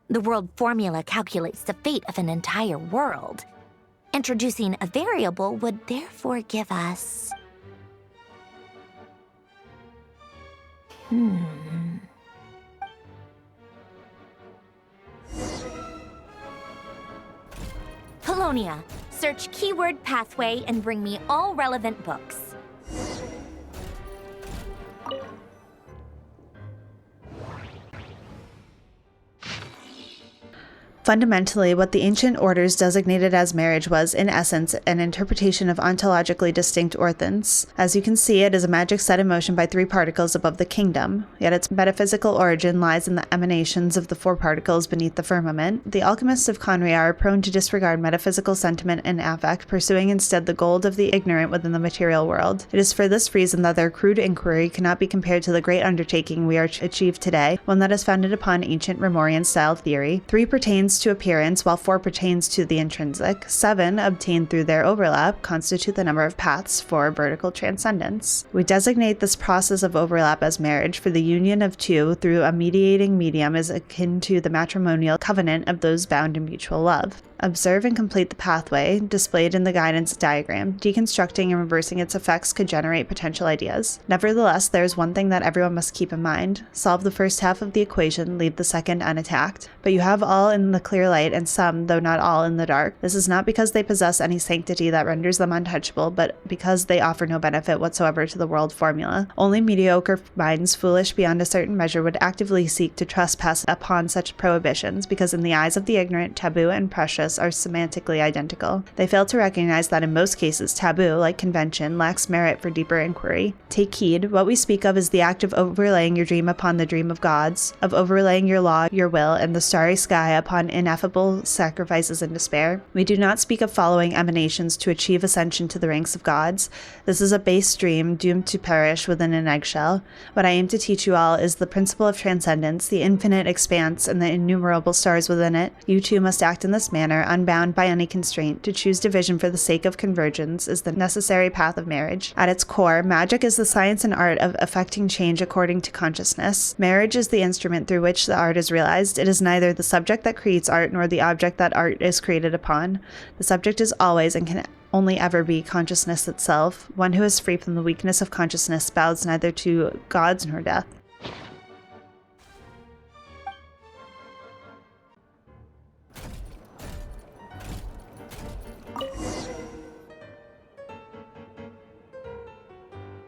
[SPEAKER 15] The world formula calculates the fate of an entire world. Introducing a variable would therefore give us... Colonia, search keyword pathway and bring me all relevant books.
[SPEAKER 1] Fundamentally, what the ancient orders designated as marriage was, in essence, an interpretation of ontologically distinct orthants. As you can see, it is a magic set in motion by 3 particles above the kingdom, yet its metaphysical origin lies in the emanations of the 4 particles beneath the firmament. The alchemists of Krai are prone to disregard metaphysical sentiment and affect, pursuing instead the gold of the ignorant within the material world. It is for this reason that their crude inquiry cannot be compared to the great undertaking we are to achieve today, one that is founded upon ancient Remorian-style theory. 3 pertains to appearance, while 4 pertains to the intrinsic. 7, obtained through their overlap, constitute the number of paths for vertical transcendence. We designate this process of overlap as marriage, for the union of 2 through a mediating medium is akin to the matrimonial covenant of those bound in mutual love. Observe and complete the pathway displayed in the guidance diagram. Deconstructing and reversing its effects could generate potential ideas. Nevertheless, there is one thing that everyone must keep in mind. Solve the first half of the equation, leave the second unattacked. But you have all in the clear light and some, though not all, in the dark. This is not because they possess any sanctity that renders them untouchable, but because they offer no benefit whatsoever to the world formula. Only mediocre minds, foolish beyond a certain measure, would actively seek to trespass upon such prohibitions, because in the eyes of the ignorant, taboo and precious us are semantically identical. They fail to recognize that in most cases, taboo, like convention, lacks merit for deeper inquiry. Take heed, what we speak of is the act of overlaying your dream upon the dream of gods, of overlaying your law, your will, and the starry sky upon ineffable sacrifices and despair. We do not speak of following emanations to achieve ascension to the ranks of gods. This is a base dream doomed to perish within an eggshell. What I aim to teach you all is the principle of transcendence, the infinite expanse, and the innumerable stars within it. You too must act in this manner, unbound by any constraint. To choose division for the sake of convergence is the necessary path of marriage. At its core, magic is the science and art of effecting change according to consciousness. Marriage is the instrument through which the art is realized. It is neither the subject that creates art nor the object that art is created upon. The subject is always and can only ever be consciousness itself. One who is free from the weakness of consciousness bows neither to gods nor death.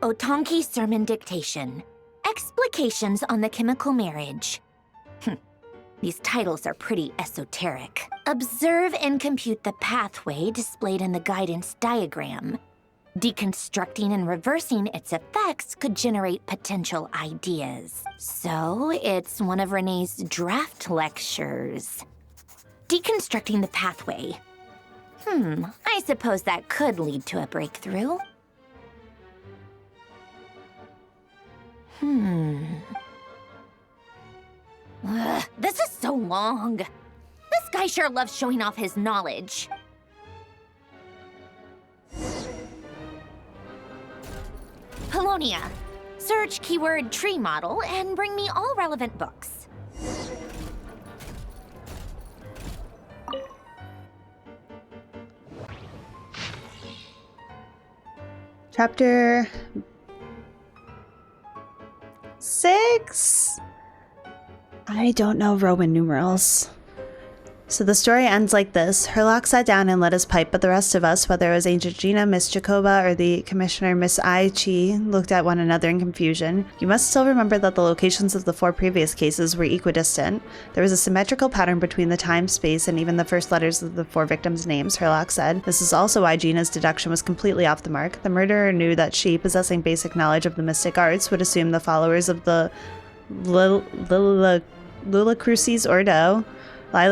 [SPEAKER 15] Otonki Sermon Dictation. Explications on the Chemical Marriage. These titles are pretty esoteric. Observe and compute the pathway displayed in the guidance diagram. Deconstructing and reversing its effects could generate potential ideas. So, it's one of Renee's draft lectures. Deconstructing the pathway. I suppose that could lead to a breakthrough. Ugh, this is so long. This guy sure loves showing off his knowledge. Polonia. Search keyword tree model and bring me all relevant books.
[SPEAKER 1] Chapter 6? I don't know Roman numerals. So the story ends like this. Herlock sat down and lit his pipe, but the rest of us, whether it was Agent Gina, Miss Jacoba, or the Commissioner Miss Ai-Chi, looked at one another in confusion. You must still remember that the locations of the 4 previous cases were equidistant. There was a symmetrical pattern between the time, space, and even the first letters of the 4 victims' names, Herlock said. This is also why Gina's deduction was completely off the mark. The murderer knew that she, possessing basic knowledge of the mystic arts, would assume the followers of the Lila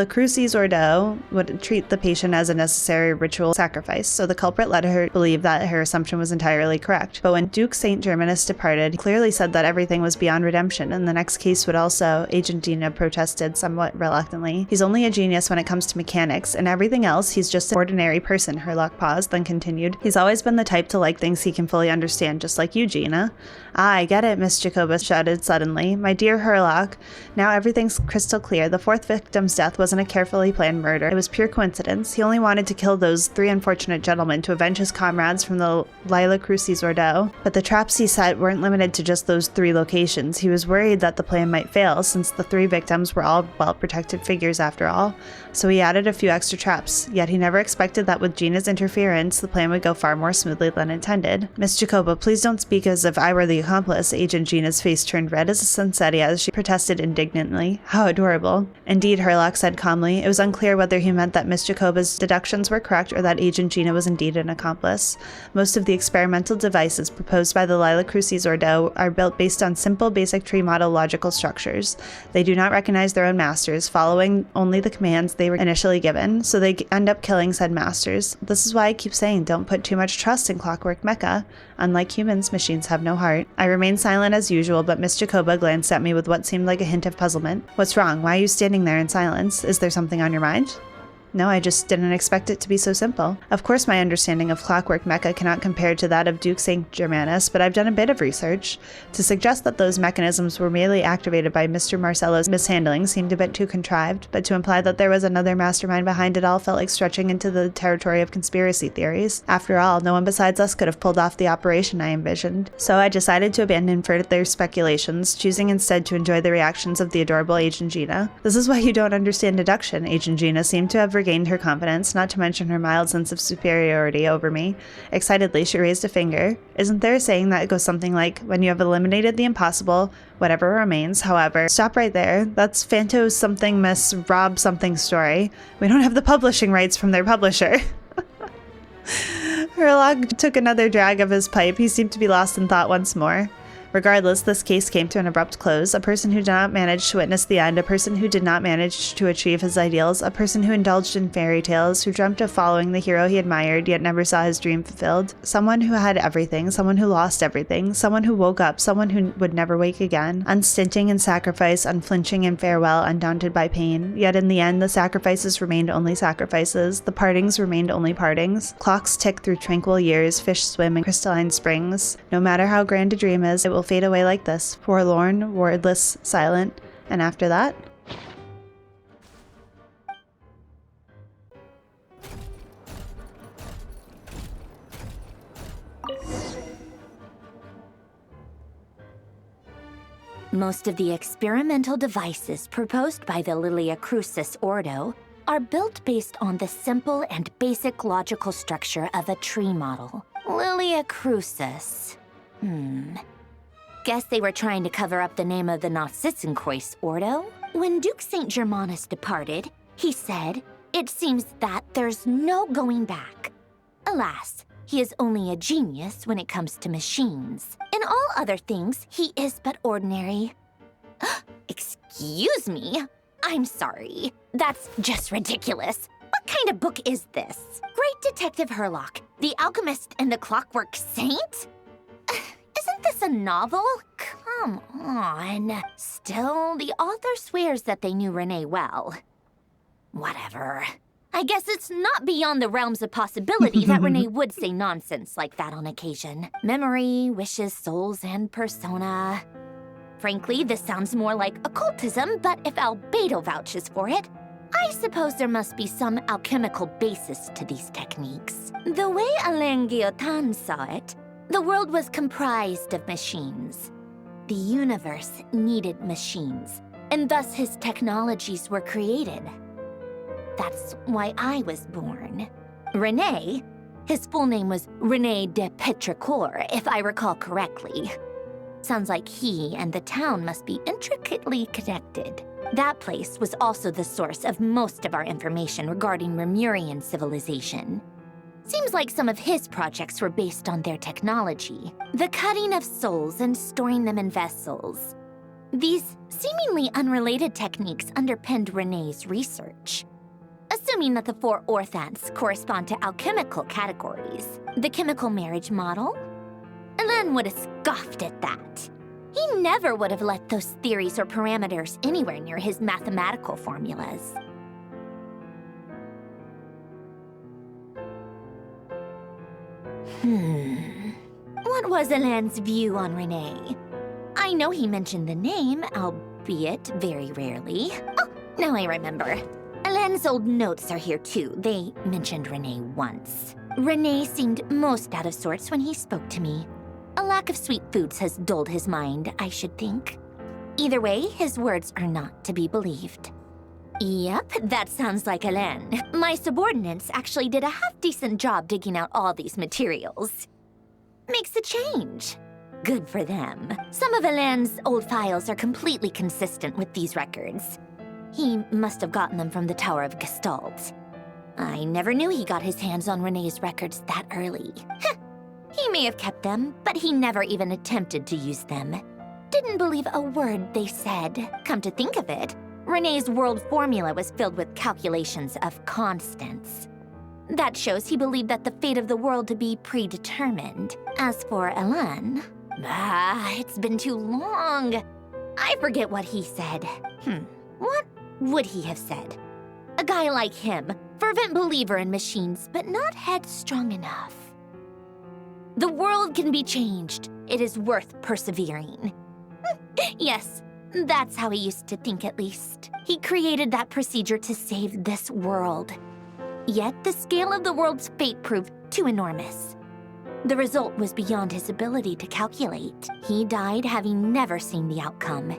[SPEAKER 1] Crucis Ordo would treat the patient as a necessary ritual sacrifice, so the culprit led her to believe that her assumption was entirely correct. But when Duke St. Germanus departed, he clearly said that everything was beyond redemption, and the next case would also. Agent Gina protested somewhat reluctantly. He's only a genius when it comes to mechanics, and everything else, he's just an ordinary person. Herlock paused, then continued. He's always been the type to like things he can fully understand, just like you, Gina. Ah, I get it, Miss Jacoba shouted suddenly. My dear Herlock, now everything's crystal clear. The 4th victim's death wasn't a carefully planned murder. It was pure coincidence. He only wanted to kill those 3 unfortunate gentlemen to avenge his comrades from the Lila Crucis Ordo. But the traps he set weren't limited to just those 3 locations. He was worried that the plan might fail, since the 3 victims were all well-protected figures after all. So he added a few extra traps. Yet he never expected that with Gina's interference, the plan would go far more smoothly than intended. Miss Jacoba, please don't speak as if I were the accomplice. Agent Gina's face turned red as a sunsettia as she protested indignantly. How adorable. Indeed, Herlock said calmly. It was unclear whether he meant that Miss Jacoba's deductions were correct or that Agent Gina was indeed an accomplice. Most of the experimental devices proposed by the Lila Crucis Ordo are built based on simple basic tree model logical structures. They do not recognize their own masters, following only the commands they were initially given, so they end up killing said masters. This is why I keep saying don't put too much trust in Clockwork Mecha. Unlike humans, machines have no heart. I remained silent as usual, but Miss Jacoba glanced at me with what seemed like a hint of puzzlement. What's wrong? Why are you standing there in silence? Is there something on your mind? No, I just didn't expect it to be so simple. Of course my understanding of Clockwork Mecha cannot compare to that of Duke St. Germanus, but I've done a bit of research. To suggest that those mechanisms were merely activated by Mr. Marcello's mishandling seemed a bit too contrived, but to imply that there was another mastermind behind it all felt like stretching into the territory of conspiracy theories. After all, no one besides us could have pulled off the operation I envisioned. So I decided to abandon further speculations, choosing instead to enjoy the reactions of the adorable Agent Gina. This is why you don't understand deduction. Agent Gina seemed to have regained her confidence, not to mention her mild sense of superiority over me. Excitedly, she raised a finger. Isn't there a saying that goes something like, when you have eliminated the impossible, whatever remains, however... Stop right there. That's Phanto's something Miss Rob something story. We don't have the publishing rights from their publisher. Herlock took another drag of his pipe. He seemed to be lost in thought once more. Regardless, this case came to an abrupt close. A person who did not manage to witness the end, a person who did not manage to achieve his ideals, a person who indulged in fairy tales, who dreamt of following the hero he admired yet never saw his dream fulfilled. Someone who had everything, someone who lost everything, someone who woke up, someone who would never wake again. Unstinting in sacrifice, unflinching in farewell, undaunted by pain. Yet in the end, the sacrifices remained only sacrifices. The partings remained only partings. Clocks tick through tranquil years, fish swim in crystalline springs. No matter how grand a dream is, it will fade away like this, forlorn, wordless, silent, and after that?
[SPEAKER 15] Most of the experimental devices proposed by the Lilia Crucis Ordo are built based on the simple and basic logical structure of a tree model. Lilia Crucis. Guess they were trying to cover up the name of the Narcissenkois Ordo. When Duke St. Germanus departed, he said, "It seems that there's no going back." Alas, he is only a genius when it comes to machines. In all other things, he is but ordinary. Excuse me? I'm sorry. That's just ridiculous. What kind of book is this? Great Detective Herlock, the Alchemist and the Clockwork Saint? Isn't this a novel? Come on. Still, the author swears that they knew Renee well. Whatever. I guess it's not beyond the realms of possibility that Renee would say nonsense like that on occasion. Memory, wishes, souls, and persona. Frankly, this sounds more like occultism, but if Albedo vouches for it, I suppose there must be some alchemical basis to these techniques. The way Alain Guillotin saw it, the world was comprised of machines. The universe needed machines, and thus his technologies were created. That's why I was born. René, his full name was René de Petrichor, if I recall correctly. Sounds like he and the town must be intricately connected. That place was also the source of most of our information regarding Remurian civilization. Seems like some of his projects were based on their technology. The cutting of souls and storing them in vessels. These seemingly unrelated techniques underpinned René's research. Assuming that the 4 orthants correspond to alchemical categories. The chemical marriage model? Alain would have scoffed at that. He never would have let those theories or parameters anywhere near his mathematical formulas. What was Alain's view on René? I know he mentioned the name, albeit very rarely. Oh, now I remember. Alain's old notes are here too. They mentioned René once. René seemed most out of sorts when he spoke to me. A lack of sweet foods has dulled his mind, I should think. Either way, his words are not to be believed. Yep, that sounds like Alain. My subordinates actually did a half-decent job digging out all these materials. Makes a change. Good for them. Some of Alain's old files are completely consistent with these records. He must have gotten them from the Tower of Gestalt. I never knew he got his hands on René's records that early. He may have kept them, but he never even attempted to use them. Didn't believe a word they said. Come to think of it, René's world formula was filled with calculations of constants. That shows he believed that the fate of the world to be predetermined. As for Alain, it's been too long. I forget what he said. What would he have said? A guy like him, fervent believer in machines, but not headstrong enough. The world can be changed. It is worth persevering. Yes, that's how he used to think at least. He created that procedure to save this world. Yet the scale of the world's fate proved too enormous. The result was beyond his ability to calculate. He died having never seen the outcome.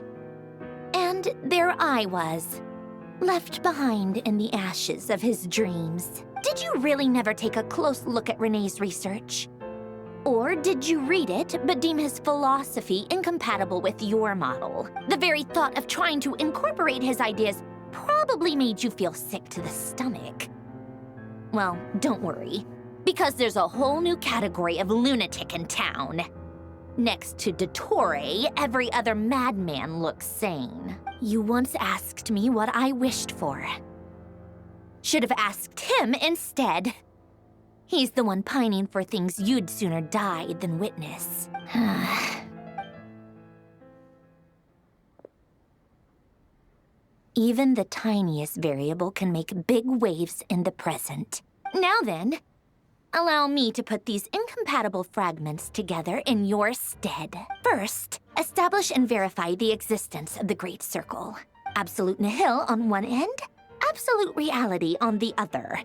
[SPEAKER 15] And there I was, left behind in the ashes of his dreams. Did you really never take a close look at Renee's research? Or did you read it, but deem his philosophy incompatible with your model? The very thought of trying to incorporate his ideas probably made you feel sick to the stomach. Well, don't worry, because there's a whole new category of lunatic in town. Next to Dottore, every other madman looks sane. You once asked me what I wished for. Should have asked him instead. He's the one pining for things you'd sooner die than witness. Even the tiniest variable can make big waves in the present. Now then, allow me to put these incompatible fragments together in your stead. First, establish and verify the existence of the Great Circle. Absolute nihil on one end, absolute reality on the other.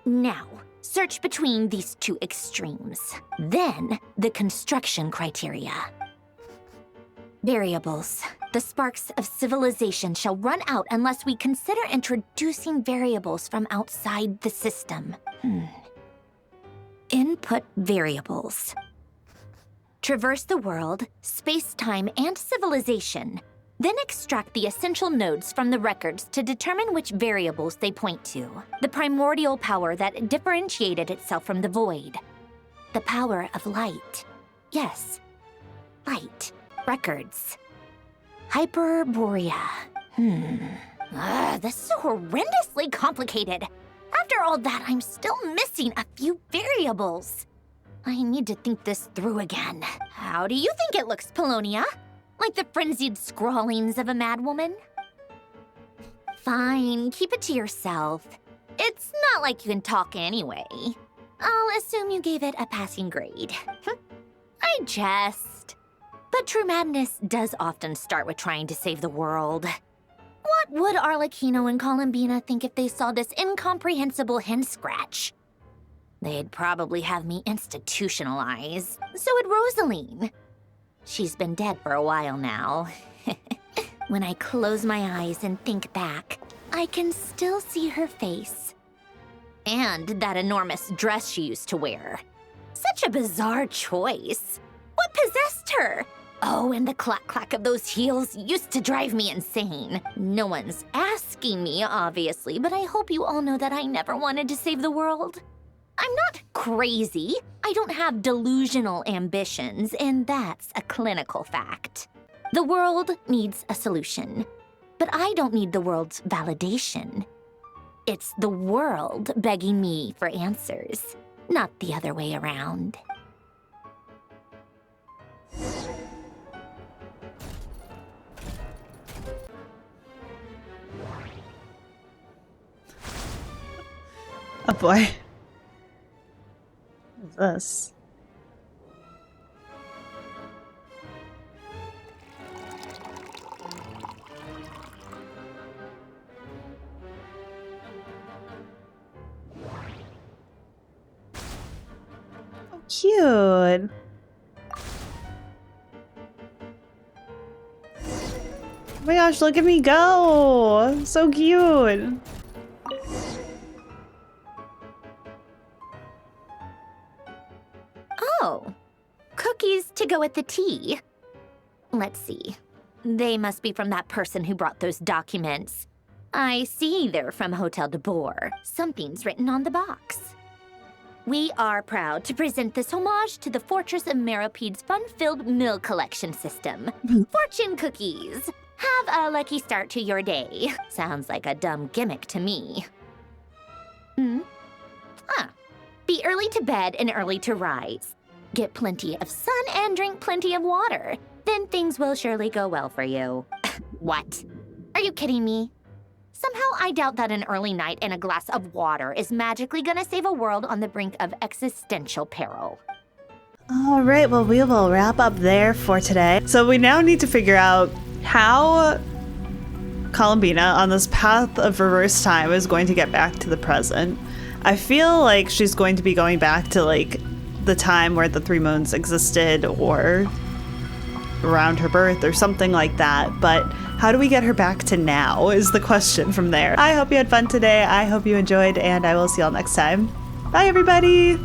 [SPEAKER 15] Now, search between these two extremes. Then, the construction criteria. Variables. The sparks of civilization shall run out unless we consider introducing variables from outside the system. Input variables. Traverse the world, space-time, and civilization. Then extract the essential nodes from the records to determine which variables they point to. The primordial power that differentiated itself from the void. The power of light. Yes, light. Records. Hyperborea. This is horrendously complicated. After all that, I'm still missing a few variables. I need to think this through again. How do you think it looks, Polonia? Like the frenzied scrawlings of a madwoman? Fine, keep it to yourself. It's not like you can talk anyway. I'll assume you gave it a passing grade. I jest. But true madness does often start with trying to save the world. What would Arlecchino and Columbina think if they saw this incomprehensible hen scratch? They'd probably have me institutionalized. So would Rosaline. She's been dead for a while now. When I close my eyes and think back, I can still see her face. And that enormous dress she used to wear. Such a bizarre choice. What possessed her? Oh, and the clack-clack of those heels used to drive me insane. No one's asking me, obviously, but I hope you all know that I never wanted to save the world. I'm not crazy. I don't have delusional ambitions, and that's a clinical fact. The world needs a solution, but I don't need the world's validation. It's the world begging me for answers, not the other way around.
[SPEAKER 1] Oh boy. What is this? Oh, cute. Oh my gosh, look at me go. So cute.
[SPEAKER 15] Oh, cookies to go with the tea. Let's see. They must be from that person who brought those documents. I see they're from Hotel de Boer. Something's written on the box. We are proud to present this homage to the Fortress of Meropede's fun-filled mill collection system. Fortune cookies. Have a lucky start to your day. Sounds like a dumb gimmick to me. Be early to bed and early to rise. Get plenty of sun and drink plenty of water. Then things will surely go well for you. What? Are you kidding me? Somehow I doubt that an early night and a glass of water is magically gonna save a world on the brink of existential peril.
[SPEAKER 1] All right, well, we will wrap up there for today. So we now need to figure out how Columbina, on this path of reverse time, is going to get back to the present. I feel like she's going to be going back to, like, the time where the three moons existed, or around her birth, or something like that. But how do we get her back to now is the question from there. I hope you had fun today. I hope you enjoyed, and I will see y'all next time. Bye, everybody.